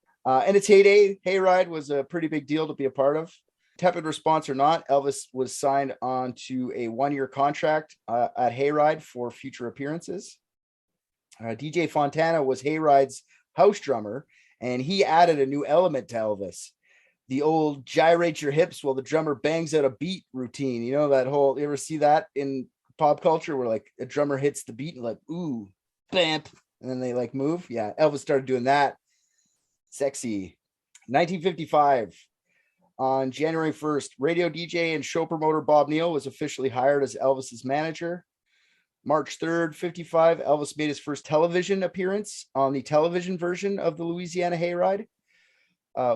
In its heyday, Hayride was a pretty big deal to be a part of. Tepid response or not, Elvis was signed on to a one-year contract at Hayride for future appearances. DJ Fontana was Hayride's house drummer, and he added a new element to Elvis. The old gyrate your hips while the drummer bangs out a beat routine. You know, that whole, you ever see that in pop culture where like a drummer hits the beat and like, ooh, bamp, and then they like move? Yeah, Elvis started doing that. Sexy. 1955. On January 1st, radio DJ and show promoter Bob Neal was officially hired as Elvis's manager. March 3rd, 55, Elvis made his first television appearance on the television version of the Louisiana Hayride.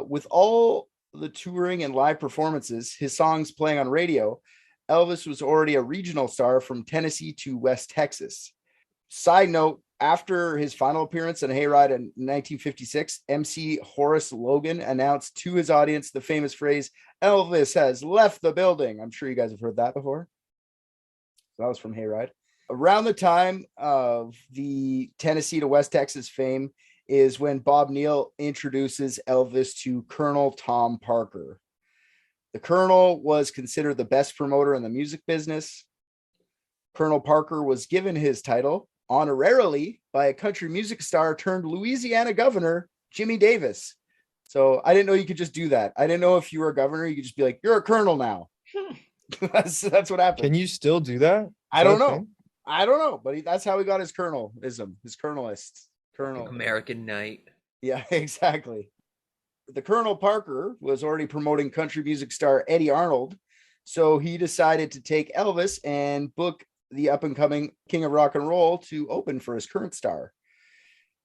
With all the touring and live performances, his songs playing on radio, Elvis was already a regional star from Tennessee to West Texas. Side note, after his final appearance on Hayride in 1956, MC Horace Logan announced to his audience the famous phrase, "Elvis has left the building." I'm sure you guys have heard that before. So that was from Hayride. Around the time of the Tennessee to West Texas fame is when Bob Neal introduces Elvis to Colonel Tom Parker. The Colonel was considered the best promoter in the music business. Colonel Parker was given his title honorarily by a country music star turned Louisiana governor, Jimmy Davis. So I didn't know you could just do that. I didn't know if you were a governor, you could just be like, "You're a colonel now." That's what happened. Can you still do that? I don't know. I don't know, but that's how he got his colonelism, his colonelist. Colonel American Knight. Yeah, exactly. The Colonel Parker was already promoting country music star Eddie Arnold, so he decided to take Elvis and book the up-and-coming King of Rock and Roll to open for his current star.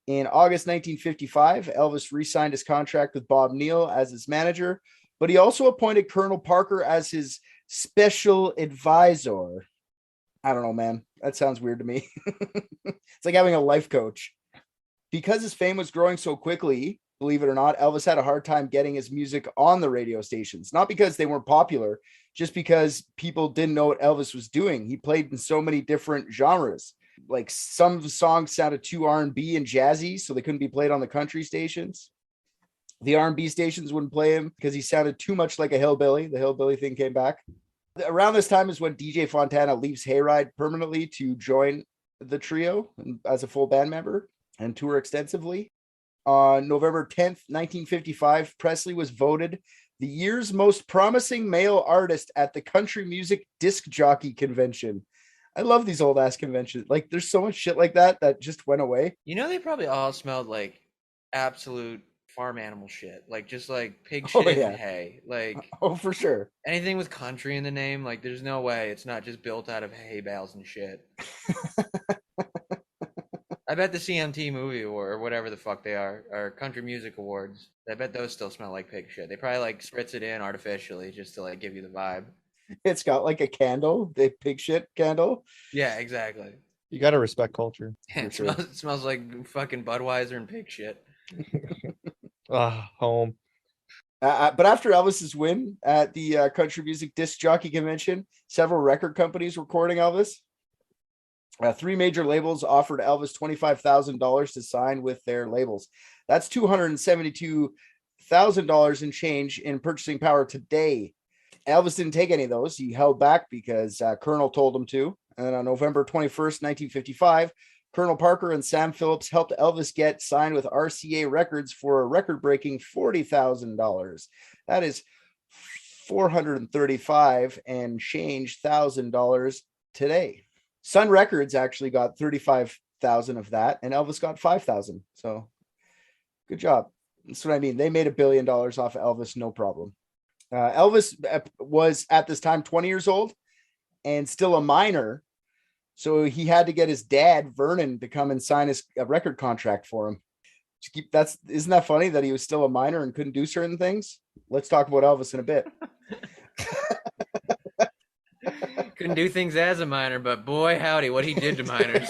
In August 1955, Elvis re-signed his contract with Bob Neal as his manager, but he also appointed Colonel Parker as his special advisor. I don't know, man. That sounds weird to me. It's like having a life coach. Because his fame was growing so quickly, believe it or not, Elvis had a hard time getting his music on the radio stations. Not because they weren't popular, just because people didn't know what Elvis was doing. He played in so many different genres. Like some of the songs sounded too R&B and jazzy, so they couldn't be played on the country stations. The R&B stations wouldn't play him because he sounded too much like a hillbilly. The hillbilly thing came back. Around this time is when DJ Fontana leaves Hayride permanently to join the trio as a full band member and tour extensively. On November 10th, 1955, Presley was voted the year's most promising male artist at the Country Music Disc Jockey Convention. I love these old ass conventions. Like, there's so much shit like that just went away. You know, they probably all smelled like absolute farm animal shit, like just like pig shit and hay. Like, oh, for sure. Anything with country in the name, like, there's no way it's not just built out of hay bales and shit. I bet the CMT movie award or whatever the fuck they are, or country music awards, I bet those still smell like pig shit. They probably like spritz it in artificially just to like give you the vibe. It's got like a candle, the pig shit candle. Yeah, exactly. You got to respect culture. Yeah, it smells like fucking Budweiser and pig shit. Home. But after Elvis's win at the Country Music Disc Jockey Convention, several record companies were courting Elvis. Three major labels offered Elvis $25,000 to sign with their labels. That's $272,000 in change in purchasing power today. Elvis didn't take any of those. He held back because Colonel told him to. And on November 21st, 1955, Colonel Parker and Sam Phillips helped Elvis get signed with RCA Records for a record-breaking $40,000. That is $435 and change $1,000 today. Sun Records actually got $35,000 of that, and Elvis got $5,000. So, good job. That's what I mean. They made $1 billion off Elvis, no problem. Elvis was at this time 20 years old and still a minor. So he had to get his dad, Vernon, to come and sign his record contract for him. Isn't that funny that he was still a minor and couldn't do certain things? Let's talk about Elvis in a bit. Couldn't do things as a minor, but boy, howdy, what he did to minors.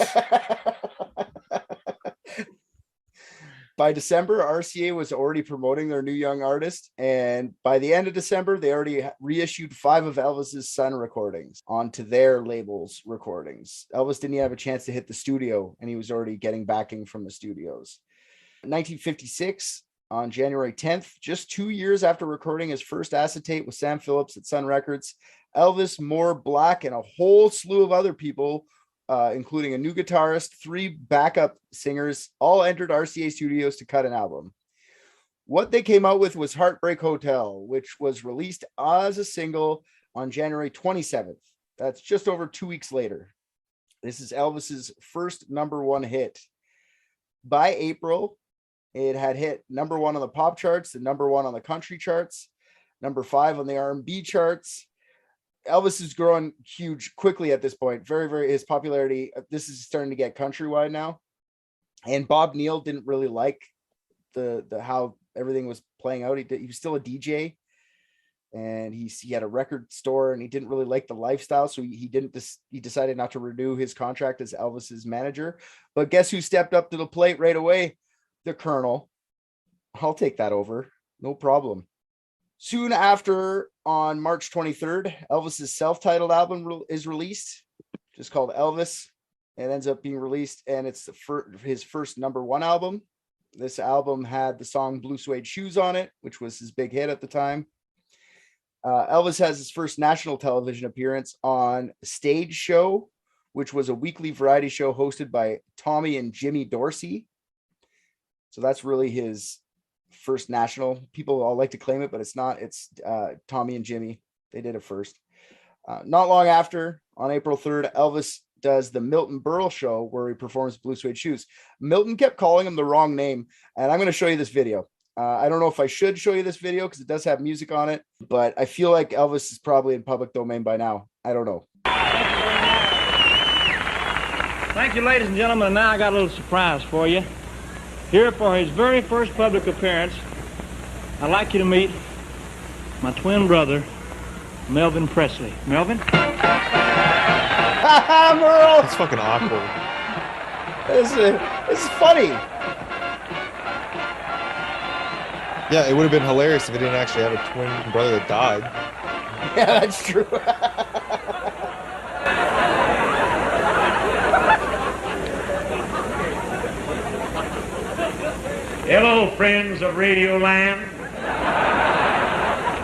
By December, RCA was already promoting their new young artist. And by the end of December, they already reissued 5 of Elvis's Son recordings onto their label's recordings. Elvis didn't have a chance to hit the studio, and he was already getting backing from the studios. In 1956, on January 10th, just 2 years after recording his first acetate with Sam Phillips at Sun Records, Elvis, Moore, Black, and a whole slew of other people, including a new guitarist, 3 backup singers, all entered RCA studios to cut an album. What they came out with was Heartbreak Hotel, which was released as a single on January 27th. That's just over 2 weeks later. This is Elvis's first #1 hit. By April, it had hit #1 on the pop charts and #1 on the country charts, #5 on the R&B charts. Elvis is growing huge quickly at this point. His popularity. This is starting to get countrywide now. And Bob Neal didn't really like the how everything was playing out. He was still a DJ, and he had a record store, and he didn't really like the lifestyle. So he decided not to renew his contract as Elvis's manager. But guess who stepped up to the plate right away? The Colonel. I'll take that over. No problem. Soon after, on March 23rd, Elvis's self-titled album is released, just called Elvis. It ends up being released, and it's his first #1 album. This album had the song Blue Suede Shoes on it, which was his big hit at the time. Elvis has his first national television appearance on Stage Show, which was a weekly variety show hosted by Tommy and Jimmy Dorsey. So that's really his first national. People all like to claim it, but it's not. It's Tommy and Jimmy. They did it first. Not long after, on April 3rd, Elvis does the Milton Berle show where he performs Blue Suede Shoes. Milton kept calling him the wrong name, and I'm going to show you this video. I don't know if I should show you this video because it does have music on it, but I feel like Elvis is probably in public domain by now. I don't know. Thank you, ladies and gentlemen. And now I got a little surprise for you. Here for his very first public appearance, I'd like you to meet my twin brother, Melvin Presley. Melvin? Merle! It's fucking awkward. This is funny. Yeah, it would have been hilarious if he didn't actually have a twin brother that died. Yeah, that's true. Hello, friends of Radio Land.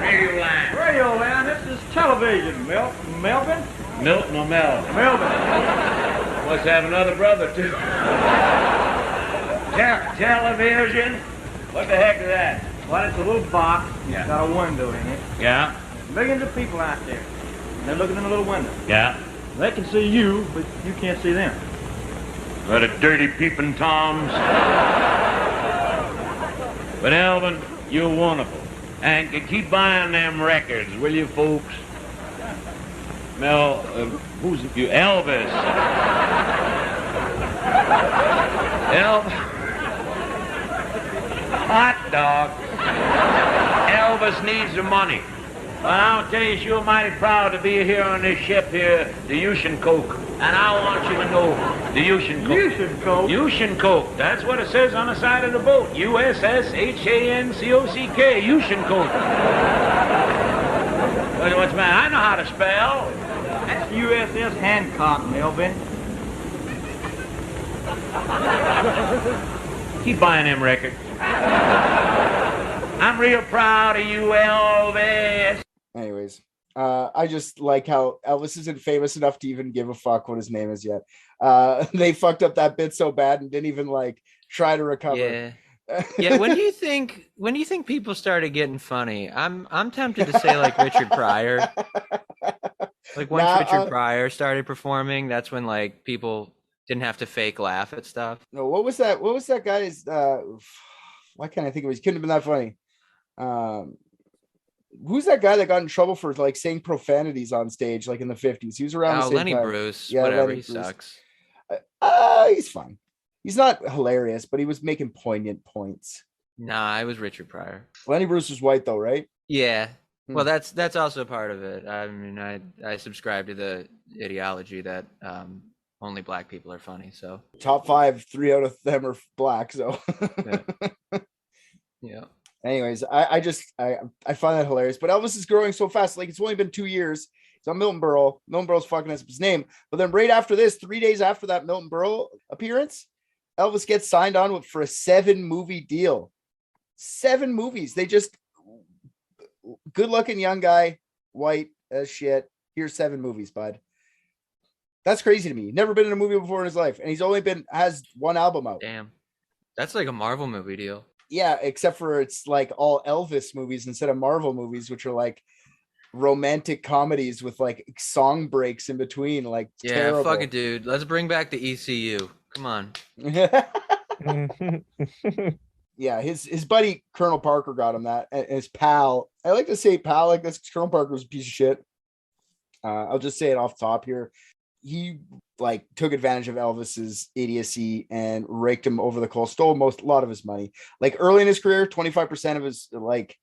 Radio Land. Radio Land, this is television. Melvin? Milton or Melvin? Melvin. Must have another brother, too. Television? What the heck is that? Well, it's a little box. Yeah. It's got a window in it. Yeah? Millions of people out there. They're looking in a little window. Yeah? They can see you, but you can't see them. What a dirty peeping Toms. But Elvin, you're wonderful. And keep buying them records, will you, folks? Mel, who's you? Elvis. Hot dog. Elvis needs the money. Well, I'll tell you, you're mighty proud to be here on this ship here, the Ocean Coke. And I want you to know the Ocean Coke. Ocean Coke? Ocean Coke. That's what it says on the side of the boat. USSHANCOCK. Ocean Coke. What's the matter? I know how to spell. That's USS Hancock, Melvin. Keep buying them records. I'm real proud of you, Elvis. Anyways, I just like how Elvis isn't famous enough to even give a fuck what his name is yet. They fucked up that bit so bad and didn't even like try to recover. Yeah. Yeah, when do you think people started getting funny? I'm tempted to say like Richard Pryor. Like once Richard Pryor started performing, that's when like people didn't have to fake laugh at stuff. No, what was that guy's why can't I think of it? He couldn't have been that funny. Who's that guy that got in trouble for like saying profanities on stage like in the 50s? He was around the same Lenny time. Bruce. Yeah, whatever, Lenny he Bruce. sucks. He's fine. He's not hilarious, but he was making poignant points. Nah, it was Richard Pryor. Lenny Bruce was white though, right? Yeah. Well, that's also part of it. I mean, I subscribe to the ideology that only black people are funny. So top 5, 3 out of them are black. So yeah. Anyways, I find that hilarious. But Elvis is growing so fast. Like, it's only been 2 years. He's on Milton Berle. Milton Berle's fucking us up his name. But then right after this, 3 days after that Milton Berle appearance, Elvis gets signed on for a 7-movie deal. 7 movies. They just, good looking young guy, white as shit. Here's 7 movies, bud. That's crazy to me. Never been in a movie before in his life. And he's only has 1 album out. Damn. That's like a Marvel movie deal. Yeah, except for it's like all Elvis movies instead of Marvel movies, which are like romantic comedies with like song breaks in between. Like, yeah, terrible. fuck it, dude. Let's bring back the ECU. Come on. Yeah, his buddy Colonel Parker got him that, and his pal. I like to say pal like this. Colonel Parker was a piece of shit. I'll just say it off top here. He like took advantage of Elvis's idiocy and raked him over the coal, stole a lot of his money. Like, early in his career, 25% of his, like,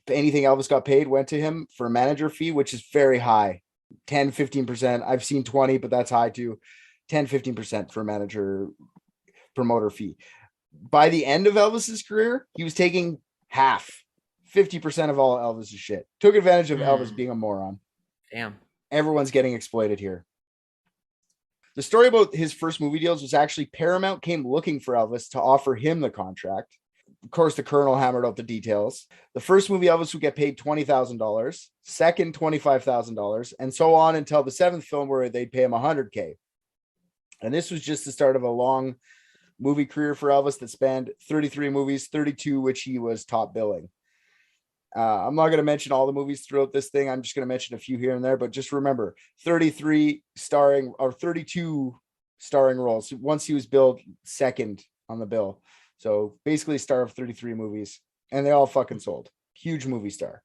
anything Elvis got paid went to him for a manager fee, which is very high. 10, 15%. I've seen 20, but that's high too. 10, 15% for a manager promoter fee. By the end of Elvis's career, he was taking half, 50% of all Elvis's shit. Took advantage of Elvis being a moron. Damn. Everyone's getting exploited here. The story about his first movie deals was actually Paramount came looking for Elvis to offer him the contract. Of course, the Colonel hammered out the details. The first movie, Elvis would get paid $20,000, second $25,000, and so on until the 7th film where they'd pay him $100K. And this was just the start of a long movie career for Elvis that spanned 33 movies, 32 which he was top billing. I'm not going to mention all the movies throughout this thing. I'm just going to mention a few here and there, but just remember 32 starring roles. Once he was billed second on the bill. So basically star of 33 movies, and they all fucking sold. Huge movie star.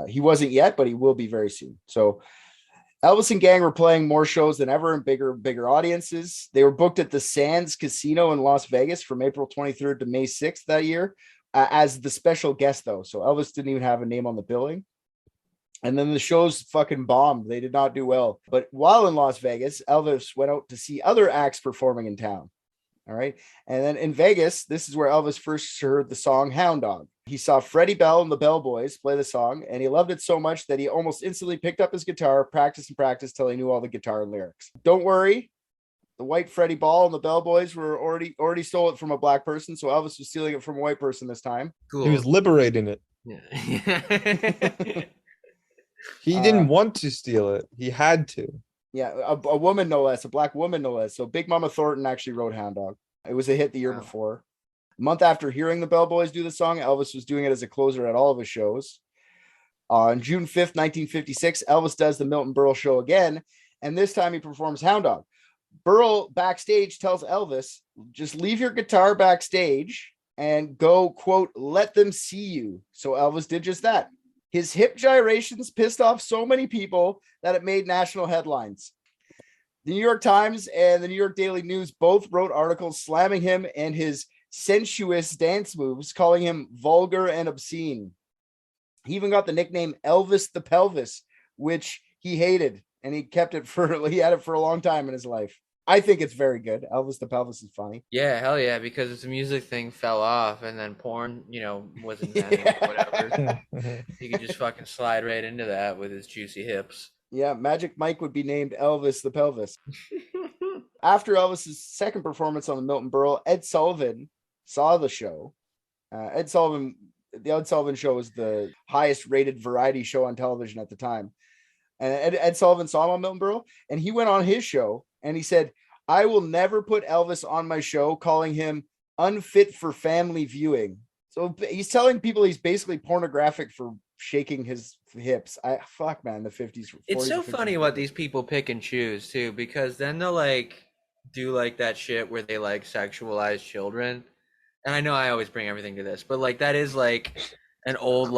He wasn't yet, but he will be very soon. So Elvis and gang were playing more shows than ever and bigger audiences. They were booked at the Sands Casino in Las Vegas from April 23rd to May 6th that year. As the special guest, though. So Elvis didn't even have a name on the billing. And then the shows fucking bombed. They did not do well. But while in Las Vegas, Elvis went out to see other acts performing in town. All right. And then in Vegas, this is where Elvis first heard the song Hound Dog. He saw Freddie Bell and the Bell Boys play the song, and he loved it so much that he almost instantly picked up his guitar, practiced till he knew all the guitar lyrics. Don't worry. The white Freddie Ball and the Bell Boys were already stole it from a black person, so Elvis was stealing it from a white person this time. Cool. He was liberating it. Yeah. He didn't want to steal it. He had to. Yeah, a woman no less, a black woman no less. So Big Mama Thornton actually wrote Hound Dog. It was a hit the year before. A month after hearing the Bell Boys do the song, Elvis was doing it as a closer at all of his shows. On June 5th, 1956, Elvis does the Milton Berle show again, and this time he performs Hound Dog. Berle backstage tells Elvis, just leave your guitar backstage and go, quote, let them see you. So Elvis did just that. His hip gyrations pissed off so many people that it made national headlines. The New York Times and the New York Daily News both wrote articles slamming him and his sensuous dance moves, calling him vulgar and obscene. He even got the nickname Elvis the Pelvis, which he hated, and he had it for a long time in his life. I think it's very good. Elvis the Pelvis is funny. Yeah, hell yeah, because the music thing fell off, and then porn, was invented, whatever. He could just fucking slide right into that with his juicy hips. Yeah, Magic Mike would be named Elvis the Pelvis. After Elvis's second performance on the Milton Berle, Ed Sullivan saw the show. The Ed Sullivan Show was the highest rated variety show on television at the time. And Ed Sullivan saw him on Milton Berle, and he went on his show and he said, I will never put Elvis on my show, calling him unfit for family viewing. So he's telling people he's basically pornographic for shaking his hips. Fuck, man, the 50s. It's so funny what these people pick and choose too, because then they'll do that shit where they sexualize children. And I know I always bring everything to this, but that is an old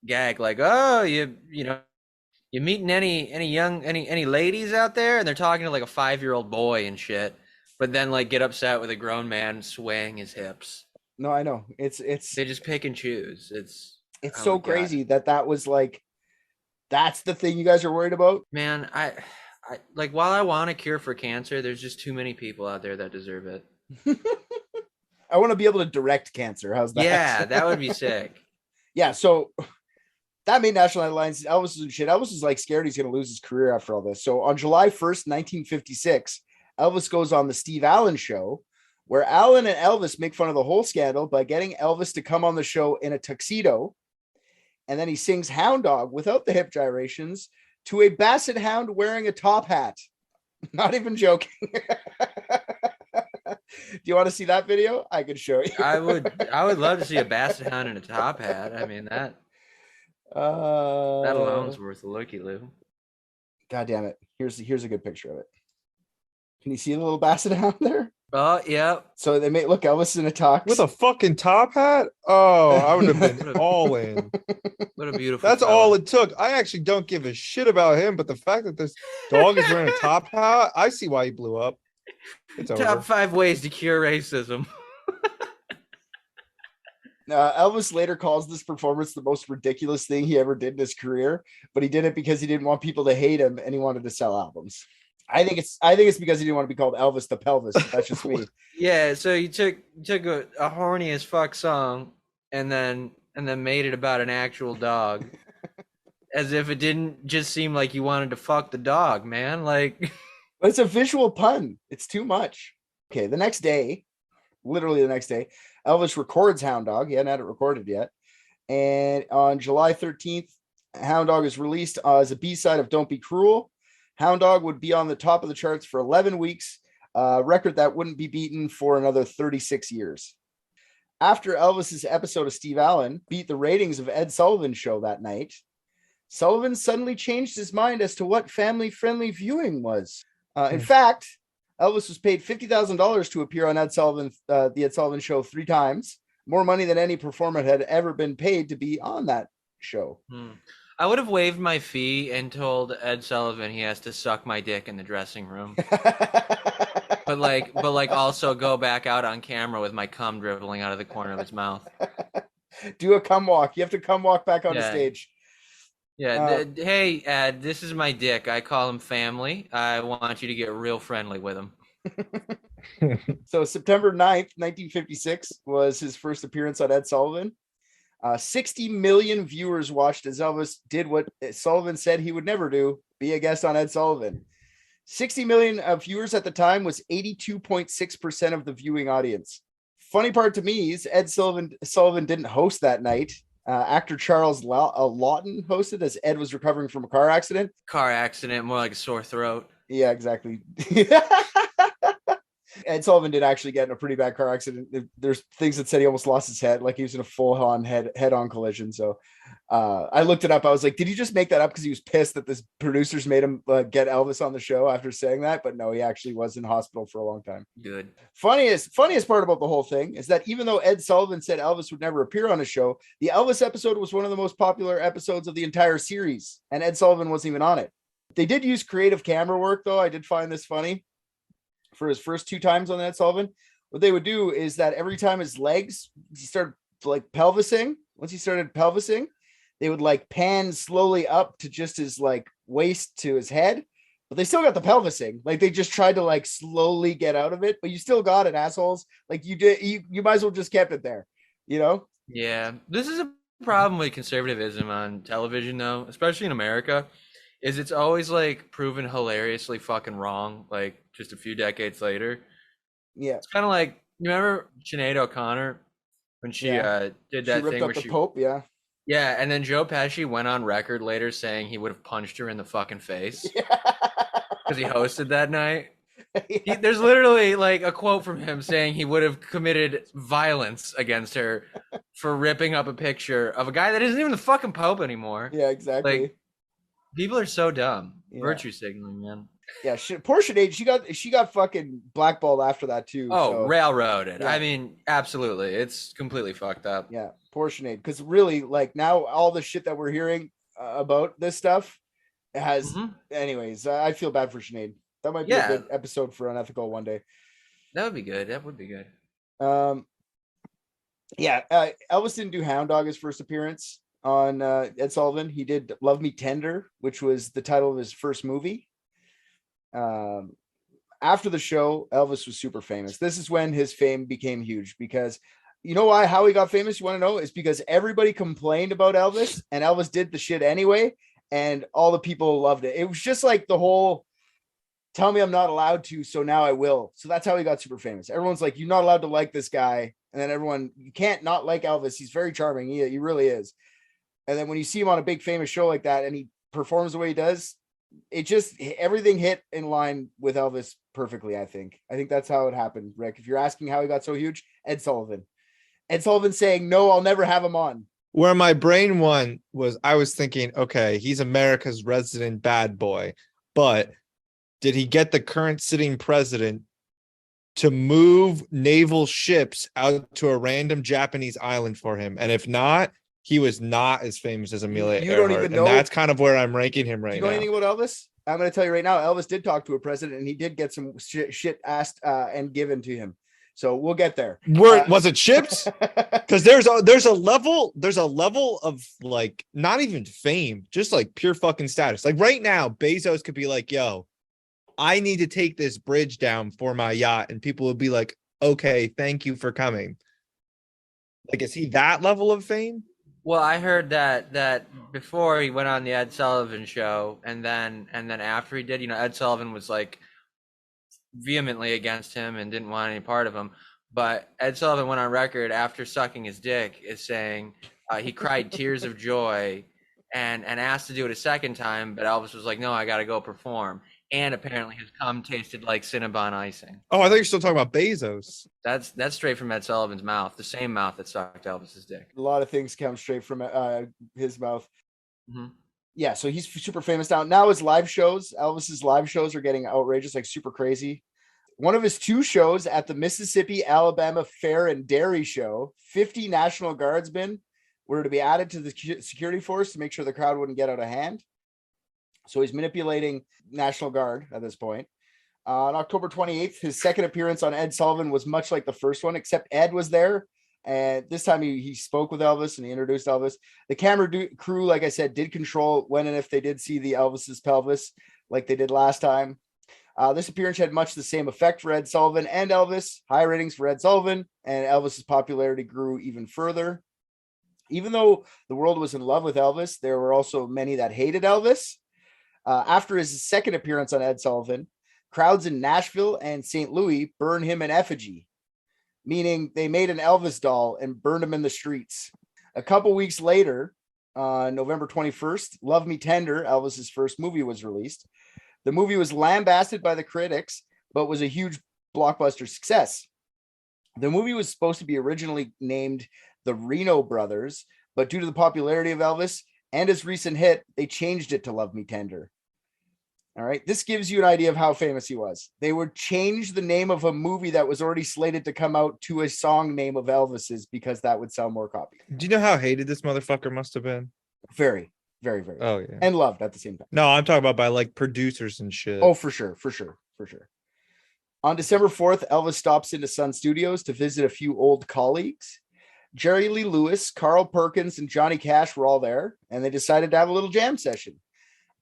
gag, oh, you meeting any ladies out there, and they're talking to a 5-year-old boy and shit. but then like get upset with a grown man swaying his hips. No, I know. It's they just pick and choose. It's so crazy that was like, that's the thing you guys are worried about. Man, I like, while I want a cure for cancer, there's just too many people out there that deserve it. I want to be able to direct cancer. How's that? Yeah, that would be sick. Yeah, so that made national headlines. Elvis was shit. Elvis was like scared he's going to lose his career after all this. So on July 1st, 1956, Elvis goes on the Steve Allen Show, where Allen and Elvis make fun of the whole scandal by getting Elvis to come on the show in a tuxedo. And then he sings Hound Dog without the hip gyrations to a basset hound wearing a top hat. Not even joking. Do you want to see that video? I could show you. I would love to see a basset hound in a top hat. I mean, that alone's worth a looky-loo. God damn it. Here's a good picture of it. Can you see the little basset hound there? Oh, yeah. So they made look Elvis in a tux with a fucking top hat. Oh, I would have been all in. What a beautiful. That's all it took. I actually don't give a shit about him, but the fact that this dog is wearing a top hat, I see why he blew up. It's Top over. 5 ways to cure racism. Elvis later calls this performance the most ridiculous thing he ever did in his career, but he did it because he didn't want people to hate him and he wanted to sell albums. I think it's because he didn't want to be called Elvis the Pelvis. That's just me. Yeah, so you took a horny as fuck song and then made it about an actual dog. As if it didn't just seem like you wanted to fuck the dog, man. Like, but it's a visual pun. It's too much. Okay, the next day, literally the next day, Elvis records Hound Dog. He hadn't had it recorded yet. And on July 13th, Hound Dog is released as a B-side of Don't Be Cruel. Hound Dog would be on the top of the charts for 11 weeks, a record that wouldn't be beaten for another 36 years. After Elvis's episode of Steve Allen beat the ratings of Ed Sullivan's show that night, Sullivan suddenly changed his mind as to what family-friendly viewing was. In fact, Elvis was paid $50,000 to appear on the Ed Sullivan Show 3 times, more money than any performer had ever been paid to be on that show. I would have waived my fee and told Ed Sullivan he has to suck my dick in the dressing room. but also go back out on camera with my cum dribbling out of the corner of his mouth. Do a cum walk. You have to cum walk back on the stage. Yeah. Hey, Ed, this is my dick. I call him family. I want you to get real friendly with him. So September 9th, 1956 was his first appearance on Ed Sullivan. 60 million viewers watched as Elvis did what Sullivan said he would never do, be a guest on Ed Sullivan. 60 million viewers at the time was 82.6% of the viewing audience. Funny part to me is Ed Sullivan didn't host that night. Actor Charles Lawton hosted as Ed was recovering from a car accident. Car accident, more like a sore throat. Yeah, exactly. Ed Sullivan did actually get in a pretty bad car accident. There's things that said he almost lost his head, like he was in a full-on head-on collision. So I looked it up. I was like, did he just make that up because he was pissed that this producers made him get Elvis on the show after saying that? But no, he actually was in hospital for a long time. Good. Funniest part about the whole thing is that even though Ed Sullivan said Elvis would never appear on his show, the Elvis episode was one of the most popular episodes of the entire series, and Ed Sullivan wasn't even on it. They did use creative camera work, though. I did find this funny. For his first 2 times on Ed Sullivan, what they would do is that every time his legs, he started like pelvising. Once he started pelvising, they would like pan slowly up to just his like waist to his head, but they still got the pelvising. Like they just tried to like slowly get out of it, but you still got it, assholes. Like you might as well just kept it there, you know? Yeah, this is a problem with conservatism on television, though, especially in America. Is it's always like proven hilariously fucking wrong, like just a few decades later. Yeah. It's kind of like, you remember Sinead O'Connor when she did that thing where she Pope, yeah. Yeah, and then Joe Pesci went on record later saying he would have punched her in the fucking face because he hosted that night. Yeah. There's literally like a quote from him saying he would have committed violence against her for ripping up a picture of a guy that isn't even the fucking Pope anymore. Yeah, exactly. Like, people are so dumb. Yeah. Virtue signaling, man. Yeah, poor Sinead, she got fucking blackballed after that too. Oh, railroaded. Yeah. I mean, absolutely. It's completely fucked up. Yeah, poor Sinead. Because really, like now, all the shit that we're hearing about this stuff has. Anyways, I feel bad for Sinead. That might be a good episode for Unethical one day. That would be good. That would be good. Elvis didn't do Hound Dog his first appearance on Ed Sullivan. He did Love Me Tender, which was the title of his first movie. After the show, Elvis was super famous. This is when his fame became huge, because you know why? How he got famous? You want to know? It's because everybody complained about Elvis, and Elvis did the shit anyway, and all the people loved it. It was just like the whole "tell me I'm not allowed to, so now I will." So that's how he got super famous. Everyone's like, "You're not allowed to like this guy," and then everyone, "You can't not like Elvis. He's very charming. He really is." And then when you see him on a big famous show like that, and he performs the way he does, it just, everything hit in line with Elvis perfectly. I think that's how it happened, Rick. If you're asking how he got so huge, Ed Sullivan saying, "No, I'll never have him on." Where my brain went was, I was thinking, okay, he's America's resident bad boy, but did he get the current sitting president to move naval ships out to a random Japanese island for him? And if not, he was not as famous as Amelia Earhart. Don't even know. And that's kind of where I'm ranking him right now. You know anything about Elvis? I'm going to tell you right now, Elvis did talk to a president, and he did get some shit asked and given to him. So we'll get there. Was it chips? Because there's a level of like, not even fame, just like pure fucking status. Like right now, Bezos could be like, "Yo, I need to take this bridge down for my yacht," and people would be like, "Okay, thank you for coming." Like, is he that level of fame? Well, I heard that before he went on the Ed Sullivan show, and then after he did, Ed Sullivan was like vehemently against him and didn't want any part of him. But Ed Sullivan went on record after sucking his dick is saying he cried tears of joy and asked to do it a second time, but Elvis was like, "No, I got to go perform." And apparently his cum tasted like Cinnabon icing. Oh, I thought you were still talking about Bezos. That's straight from Ed Sullivan's mouth, the same mouth that sucked Elvis's dick. A lot of things come straight from his mouth. Mm-hmm. Yeah, so he's super famous now. Now his live shows, Elvis's live shows are getting outrageous, like super crazy. One of his two shows at the Mississippi Alabama Fair and Dairy Show, 50 National Guardsmen were to be added to the security force to make sure the crowd wouldn't get out of hand. So he's manipulating National Guard at this point. On October 28th, his second appearance on Ed Sullivan was much like the first one, except Ed was there. And this time he spoke with Elvis and he introduced Elvis. The camera crew, like I said, did control when and if they did see the Elvis's pelvis like they did last time. This appearance had much the same effect for Ed Sullivan and Elvis. High ratings for Ed Sullivan, and Elvis's popularity grew even further. Even though the world was in love with Elvis, there were also many that hated Elvis. After his second appearance on Ed Sullivan, crowds in Nashville and St. Louis burned him in effigy, meaning they made an Elvis doll and burned him in the streets. A couple weeks later, November 21st, Love Me Tender, Elvis's first movie, was released. The movie was lambasted by the critics, but was a huge blockbuster success. The movie was supposed to be originally named The Reno Brothers, but due to the popularity of Elvis and his recent hit, they changed it to Love Me Tender. All right. This gives you an idea of how famous he was. They would change the name of a movie that was already slated to come out to a song name of Elvis's because that would sell more copies. Do you know how hated this motherfucker must have been? Very, very, very. Oh, yeah. And loved at the same time. No, I'm talking about by like producers and shit. Oh, for sure. On December 4th, Elvis stops into Sun Studios to visit a few old colleagues. Jerry Lee Lewis, Carl Perkins, and Johnny Cash were all there, and they decided to have a little jam session.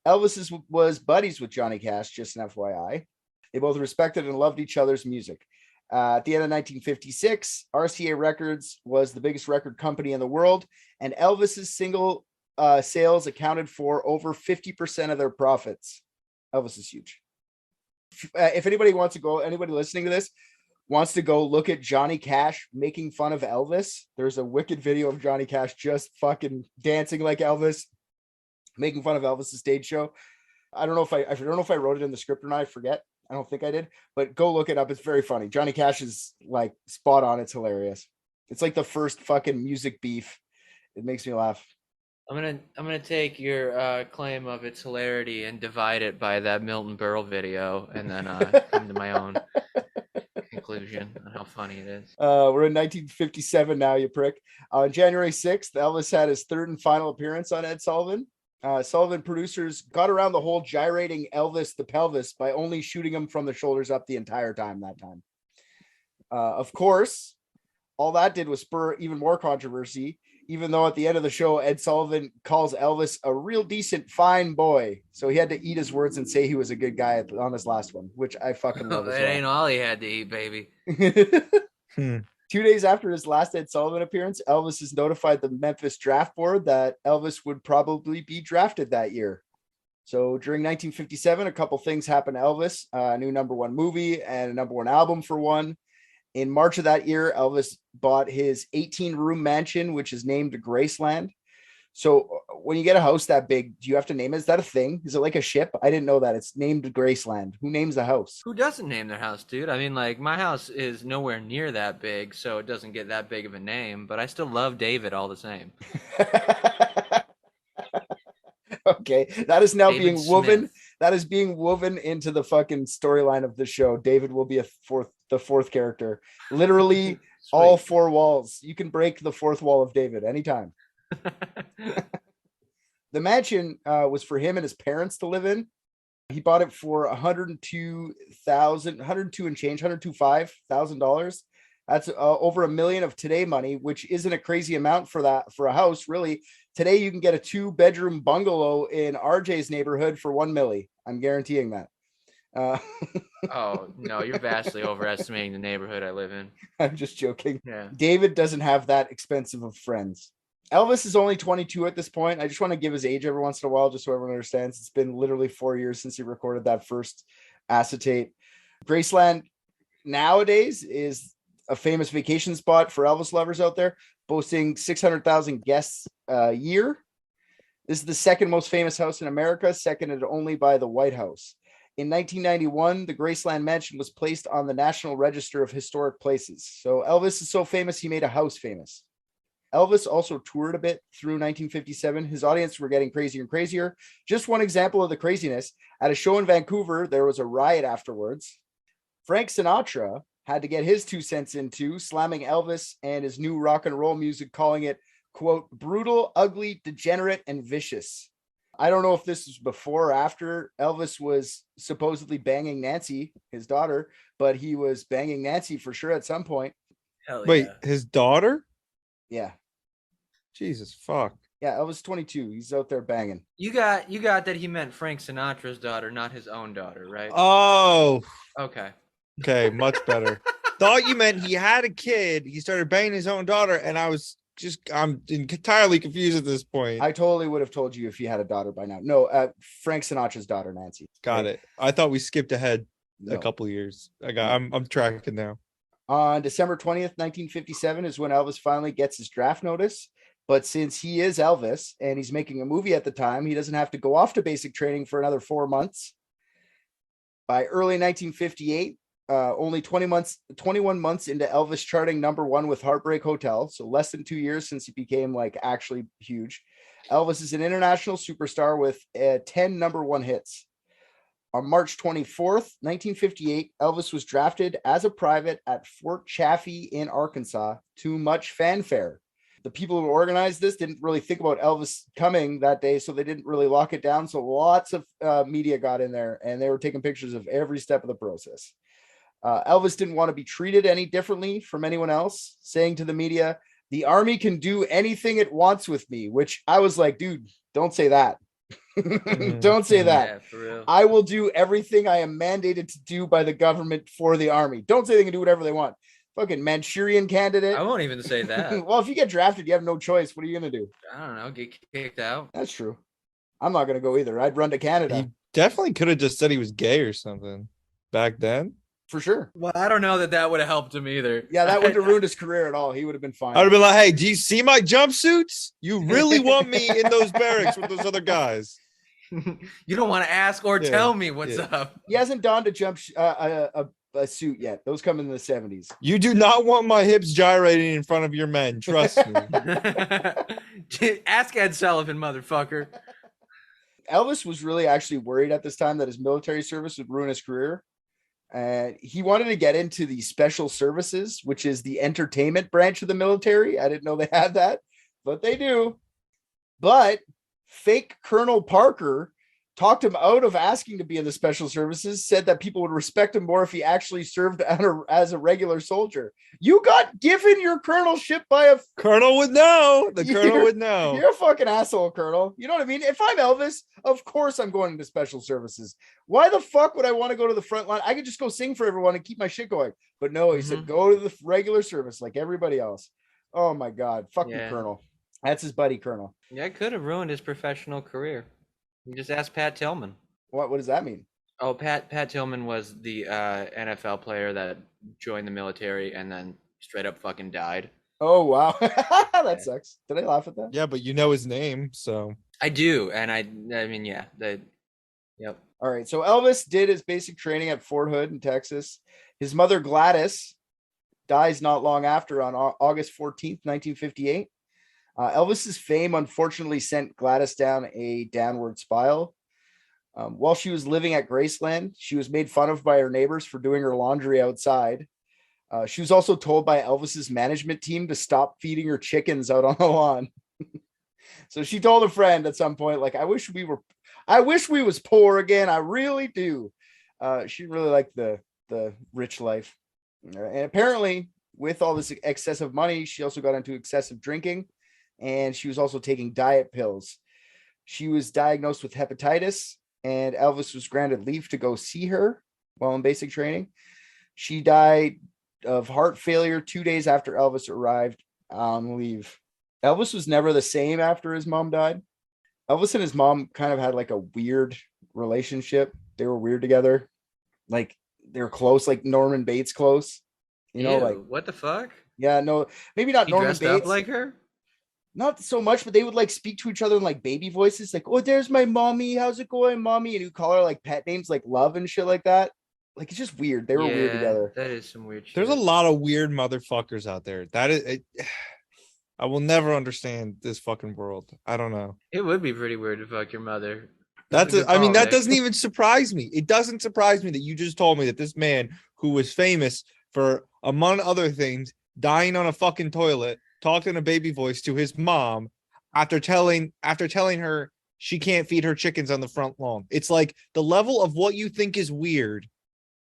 Elvis was buddies with Johnny Cash, just an FYI. They both respected and loved each other's music. At the end of 1956, RCA Records was the biggest record company in the world, and Elvis's single sales accounted for over 50% of their profits. Elvis is huge. If anybody wants to go, anybody listening to this wants to go look at Johnny Cash making fun of Elvis, there's a wicked video of Johnny Cash just fucking dancing like Elvis, making fun of Elvis's stage show. I don't know if I wrote it in the script or not. I forget. I don't think I did, but go look it up. It's very funny. Johnny Cash is like spot on. It's hilarious. It's like the first fucking music beef. It makes me laugh. I'm gonna take your claim of its hilarity and divide it by that Milton Berle video, and then come to my own conclusion on how funny it is. We're in 1957 now, you prick. On January 6th, Elvis had his third and final appearance on Ed Sullivan. Sullivan producers got around the whole gyrating Elvis the pelvis by only shooting him from the shoulders up the entire time that time. Of course, all that did was spur even more controversy, even though at the end of the show, Ed Sullivan calls Elvis a real decent, fine boy. So he had to eat his words and say he was a good guy on his last one, which I fucking love as It well. ain't all he had to eat, baby. 2 days after his last Ed Sullivan appearance, Elvis has notified the Memphis draft board that Elvis would probably be drafted that year. So during 1957, a couple things happened to Elvis, a new #1 movie and a #1 album for one. In March of that year, Elvis bought his 18-room mansion, which is named Graceland. So when you get a house that big, do you have to name it? Is that a thing? Is it like a ship? I didn't know that. It's named Graceland. Who names the house? Who doesn't name their house, dude? I mean, like, my house is nowhere near that big, so it doesn't get that big of a name, but I still love David all the same. Okay, that is now David being woven. Smith. That is being woven into the fucking storyline of the show. David will be the fourth character. Literally all 4 walls. You can break the 4th wall of David anytime. The mansion was for him and his parents to live in. He bought it for $102,500. That's over $1 million of today money, which isn't a crazy amount for a house, really. Today you can get a 2-bedroom bungalow in RJ's neighborhood for $1 million. I'm guaranteeing that. Oh no, you're vastly overestimating the neighborhood I live in. I'm just joking. Yeah. David doesn't have that expensive of friends. Elvis is only 22 at this point. I just want to give his age every once in a while, just so everyone understands. It's been literally 4 years since he recorded that first acetate. Graceland nowadays is a famous vacation spot for Elvis lovers out there, boasting 600,000 guests a year. This is the second most famous house in America, seconded only by the White House. In 1991, the Graceland Mansion was placed on the National Register of Historic Places. So Elvis is so famous, he made a house famous. Elvis also toured a bit through 1957. His audience were getting crazier and crazier. Just one example of the craziness. At a show in Vancouver, there was a riot afterwards. Frank Sinatra had to get his 2 cents in too, slamming Elvis and his new rock and roll music, calling it, quote, brutal, ugly, degenerate, and vicious. I don't know if this was before or after Elvis was supposedly banging Nancy, his daughter, but he was banging Nancy for sure at some point. Hell Wait, yeah. his daughter? Yeah. Jesus fuck. Yeah, Elvis 22. He's out there banging. You got that he meant Frank Sinatra's daughter, not his own daughter, right? Oh. Okay. Okay, much better. Thought you meant he had a kid. He started banging his own daughter, and I'm entirely confused at this point. I totally would have told you if he had a daughter by now. No, Frank Sinatra's daughter, Nancy. Got it. I thought we skipped ahead No. a couple years. I'm tracking now. On December 20th, 1957 is when Elvis finally gets his draft notice. But since he is Elvis and he's making a movie at the time, he doesn't have to go off to basic training for another 4 months. By early 1958, only 21 months into Elvis charting #1 with Heartbreak Hotel, so less than 2 years since he became like actually huge, Elvis is an international superstar with 10 #1 hits. On March 24th, 1958, Elvis was drafted as a private at Fort Chaffee in Arkansas to much fanfare. The people who organized this didn't really think about Elvis coming that day, so they didn't really lock it down. So lots of media got in there, and they were taking pictures of every step of the process. Elvis didn't want to be treated any differently from anyone else, saying to the media, "The Army can do anything it wants with me," which I was like, dude, don't say that. Don't say that. Yeah, for real. I will do everything I am mandated to do by the government for the Army. Don't say they can do whatever they want. Fucking Manchurian candidate. I won't even say that. Well, if you get drafted, you have no choice. What are you going to do? I don't know. Get kicked out. That's true. I'm not going to go either. I'd run to Canada. He definitely could have just said he was gay or something back then. For sure. Well, I don't know that would have helped him either. Yeah, that wouldn't have ruined his career at all. He would have been fine. I'd have been like, hey, do you see my jumpsuits? You really want me in those barracks with those other guys? You don't want to ask or tell me what's up. He hasn't donned a suit yet. Those come in the 70s. You do not want my hips gyrating in front of your men. Trust me. Ask Ed Sullivan, motherfucker. Elvis was really actually worried at this time that his military service would ruin his career. And he wanted to get into the special services, which is the entertainment branch of the military. I didn't know they had that, but they do. But fake Colonel Parker talked him out of asking to be in the special services, said that people would respect him more if he actually served as a regular soldier. You got given your colonelship by a colonel would know. The colonel would know. You're a fucking asshole, colonel. You know what I mean? If I'm Elvis, of course I'm going into special services. Why the fuck would I want to go to the front line? I could just go sing for everyone and keep my shit going. But no, he said go to the regular service like everybody else. Oh my God. Fuck you, colonel. That's his buddy, colonel. Yeah, it could have ruined his professional career. You just ask Pat Tillman. What does that mean? Oh, Pat Tillman was the NFL player that joined the military and then straight up fucking died. Oh, wow. That sucks. Did I laugh at that? Yeah, but you know his name, so. I do, and I mean, yeah. Yep. All right, so Elvis did his basic training at Fort Hood in Texas. His mother, Gladys, dies not long after on August 14th, 1958. Elvis's fame unfortunately sent Gladys down a downward spiral. While she was living at Graceland, she was made fun of by her neighbors for doing her laundry outside. She was also told by Elvis's management team to stop feeding her chickens out on the lawn. So she told a friend at some point, like, I wish we was poor again. I really do. She really liked the rich life. And apparently with all this excessive money, she also got into excessive drinking. And she was also taking diet pills. She was diagnosed with hepatitis, and Elvis was granted leave to go see her while in basic training. She died of heart failure 2 days after Elvis arrived on leave. Elvis was never the same after his mom died. Elvis and his mom kind of had like a weird relationship. They were weird together. Like they were close, like Norman Bates close. You know, like what the fuck? Yeah, no, maybe not he Norman dressed Bates. Up like her? Not so much, but they would like speak to each other in like baby voices, like, oh, there's my mommy. How's it going, mommy? And you call her like pet names like Love and shit like that. Like, it's just weird. They were weird together. That is some weird shit. There's a lot of weird motherfuckers out there. That is, I will never understand this fucking world. I don't know. It would be pretty weird to fuck your mother. That doesn't even surprise me. It doesn't surprise me that you just told me that this man who was famous for, among other things, dying on a fucking toilet, talked in a baby voice to his mom after telling her she can't feed her chickens on the front lawn. It's like the level of what you think is weird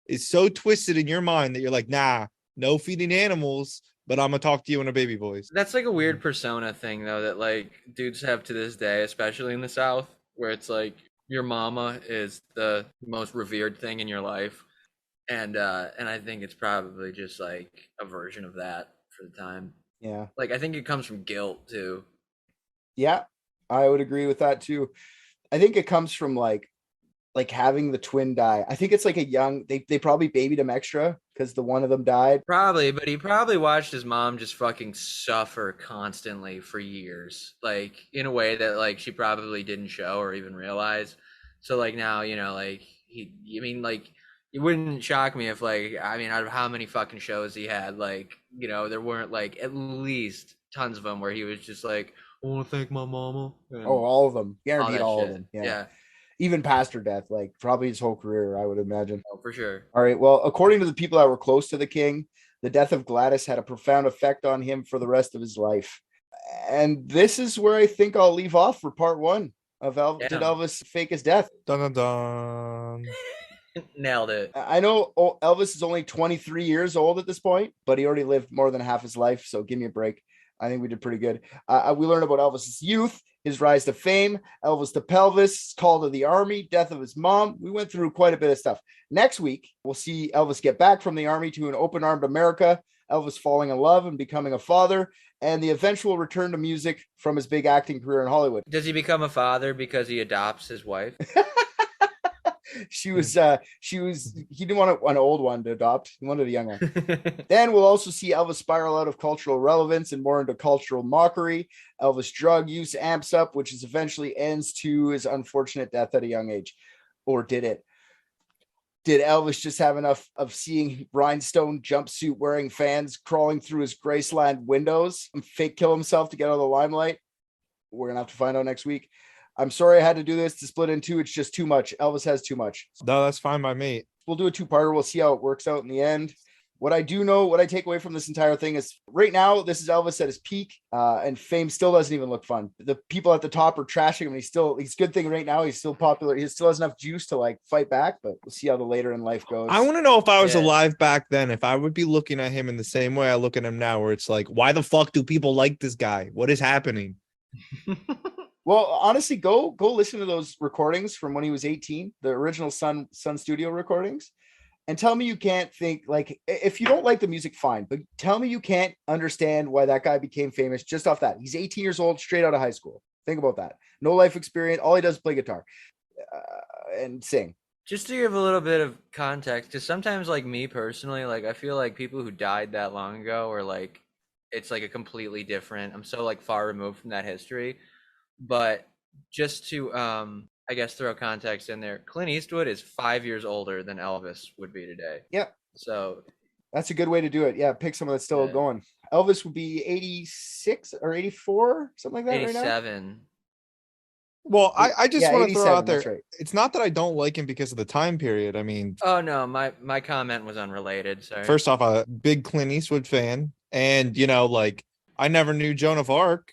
is so twisted in your mind that you're like, nah, no feeding animals, but I'm gonna talk to you in a baby voice. That's like a weird persona thing though, that like dudes have to this day, especially in the South, where it's like your mama is the most revered thing in your life. And I think it's probably just like a version of that for the time. Yeah. Like, I think it comes from guilt too. Yeah, I would agree with that too. I think it comes from like having the twin die. I think it's like they probably babied him extra because the one of them died. Probably, but he probably watched his mom just fucking suffer constantly for years. Like, in a way that like she probably didn't show or even realize. So like now, you know, like it wouldn't shock me if like, I mean, out of how many fucking shows he had, like, you know, there weren't like at least tons of them where he was just like, I want to thank my mama. All of them. Guaranteed all of them. Yeah. Even past her death, like probably his whole career, I would imagine. Oh, for sure. All right. Well, according to the people that were close to the king, the death of Gladys had a profound effect on him for the rest of his life. And this is where I think I'll leave off for part one of Did Elvis fake his death? Dun dun dun. Nailed it. I know Elvis is only 23 years old at this point, but he already lived more than half his life. So give me a break. I think we did pretty good. We learned about Elvis's youth, his rise to fame, Elvis to pelvis, call to the army, death of his mom. We went through quite a bit of stuff. Next week, we'll see Elvis get back from the army to an open-armed America, Elvis falling in love and becoming a father, and the eventual return to music from his big acting career in Hollywood. Does he become a father because he adopts his wife? He didn't want an old one to adopt. He wanted a young one. Then we'll also see Elvis spiral out of cultural relevance and more into cultural mockery. Elvis drug use amps up, which is eventually ends to his unfortunate death at a young age. Or did it? Did Elvis just have enough of seeing rhinestone jumpsuit wearing fans crawling through his Graceland windows and fake kill himself to get out of the limelight? We're going to have to find out next week. I'm sorry I had to do this to split in two. It's just too much. Elvis has too much. No, that's fine by me. We'll do a two-parter. We'll see how it works out in the end. What I do know, what I take away from this entire thing is right now, this is Elvis at his peak, and fame still doesn't even look fun. The people at the top are trashing him. And he's good thing right now. He's still popular. He still has enough juice to like fight back, but we'll see how the later in life goes. I want to know if I was alive back then, if I would be looking at him in the same way I look at him now, where it's like, why the fuck do people like this guy? What is happening? Well, honestly, go listen to those recordings from when he was 18, the original Sun Studio recordings. And tell me you can't think, like, if you don't like the music, fine, but tell me you can't understand why that guy became famous just off that. He's 18 years old, straight out of high school. Think about that. No life experience. All he does is play guitar and sing. Just to give a little bit of context, because sometimes, like me personally, like I feel like people who died that long ago are like, it's like a completely different, I'm so like far removed from that history. But just to, I guess throw context in there, Clint Eastwood is 5 years older than Elvis would be today. Yeah. So that's a good way to do it. Yeah. Pick someone that's still going. Elvis would be 86 or 84, something like that 87. right now. Well, I just want to throw out there, right. It's not that I don't like him because of the time period. I mean, oh no, my comment was unrelated. Sorry. First off, a big Clint Eastwood fan, and like I never knew Joan of Arc.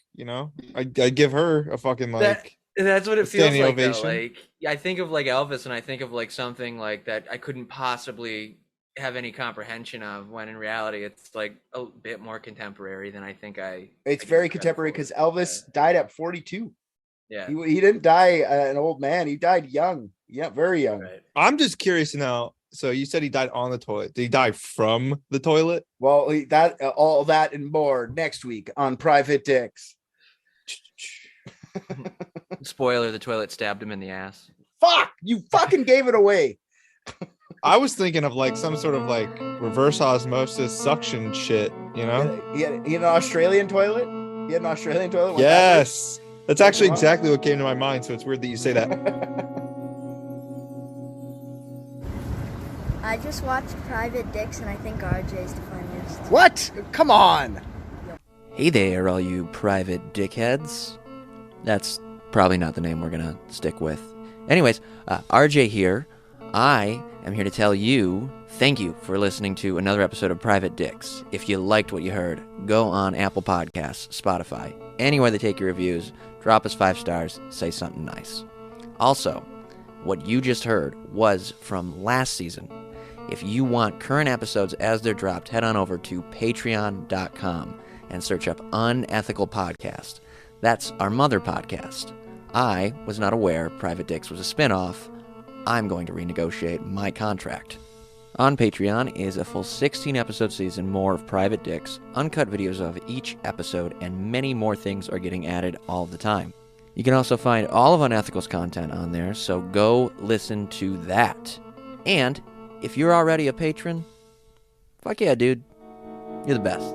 I give her a fucking like. That's what it feels like. Ovation. Though. Like I think of like Elvis, and I think of like something like that I couldn't possibly have any comprehension of. When in reality, it's like a bit more contemporary than I think I. It's very contemporary because Elvis died at 42. Yeah, he didn't die an old man. He died young. Yeah, very young. Right. I'm just curious now. So you said he died on the toilet. Did he die from the toilet? Well, all that and more next week on Private Dicks. Spoiler: the toilet stabbed him in the ass. Fuck! You fucking gave it away. I was thinking of like some sort of like reverse osmosis suction shit. He had an Australian toilet. He had an Australian toilet. Yes, that's actually exactly what came to my mind. So it's weird that you say that. I just watched Private Dicks, and I think RJ's the funniest. What? Come on. Hey there, all you private dickheads. That's probably not the name we're going to stick with. Anyways, RJ here. I am here to tell you thank you for listening to another episode of Private Dicks. If you liked what you heard, go on Apple Podcasts, Spotify, anywhere they take your reviews, drop us 5 stars, say something nice. Also, what you just heard was from last season. If you want current episodes as they're dropped, head on over to patreon.com and search up Unethical Podcast. That's our mother podcast. I was not aware Private Dicks was a spinoff. I'm going to renegotiate my contract. On Patreon is a full 16-episode season, more of Private Dicks, uncut videos of each episode, and many more things are getting added all the time. You can also find all of Unethical's content on there, so go listen to that. And if you're already a patron, fuck yeah, dude. You're the best.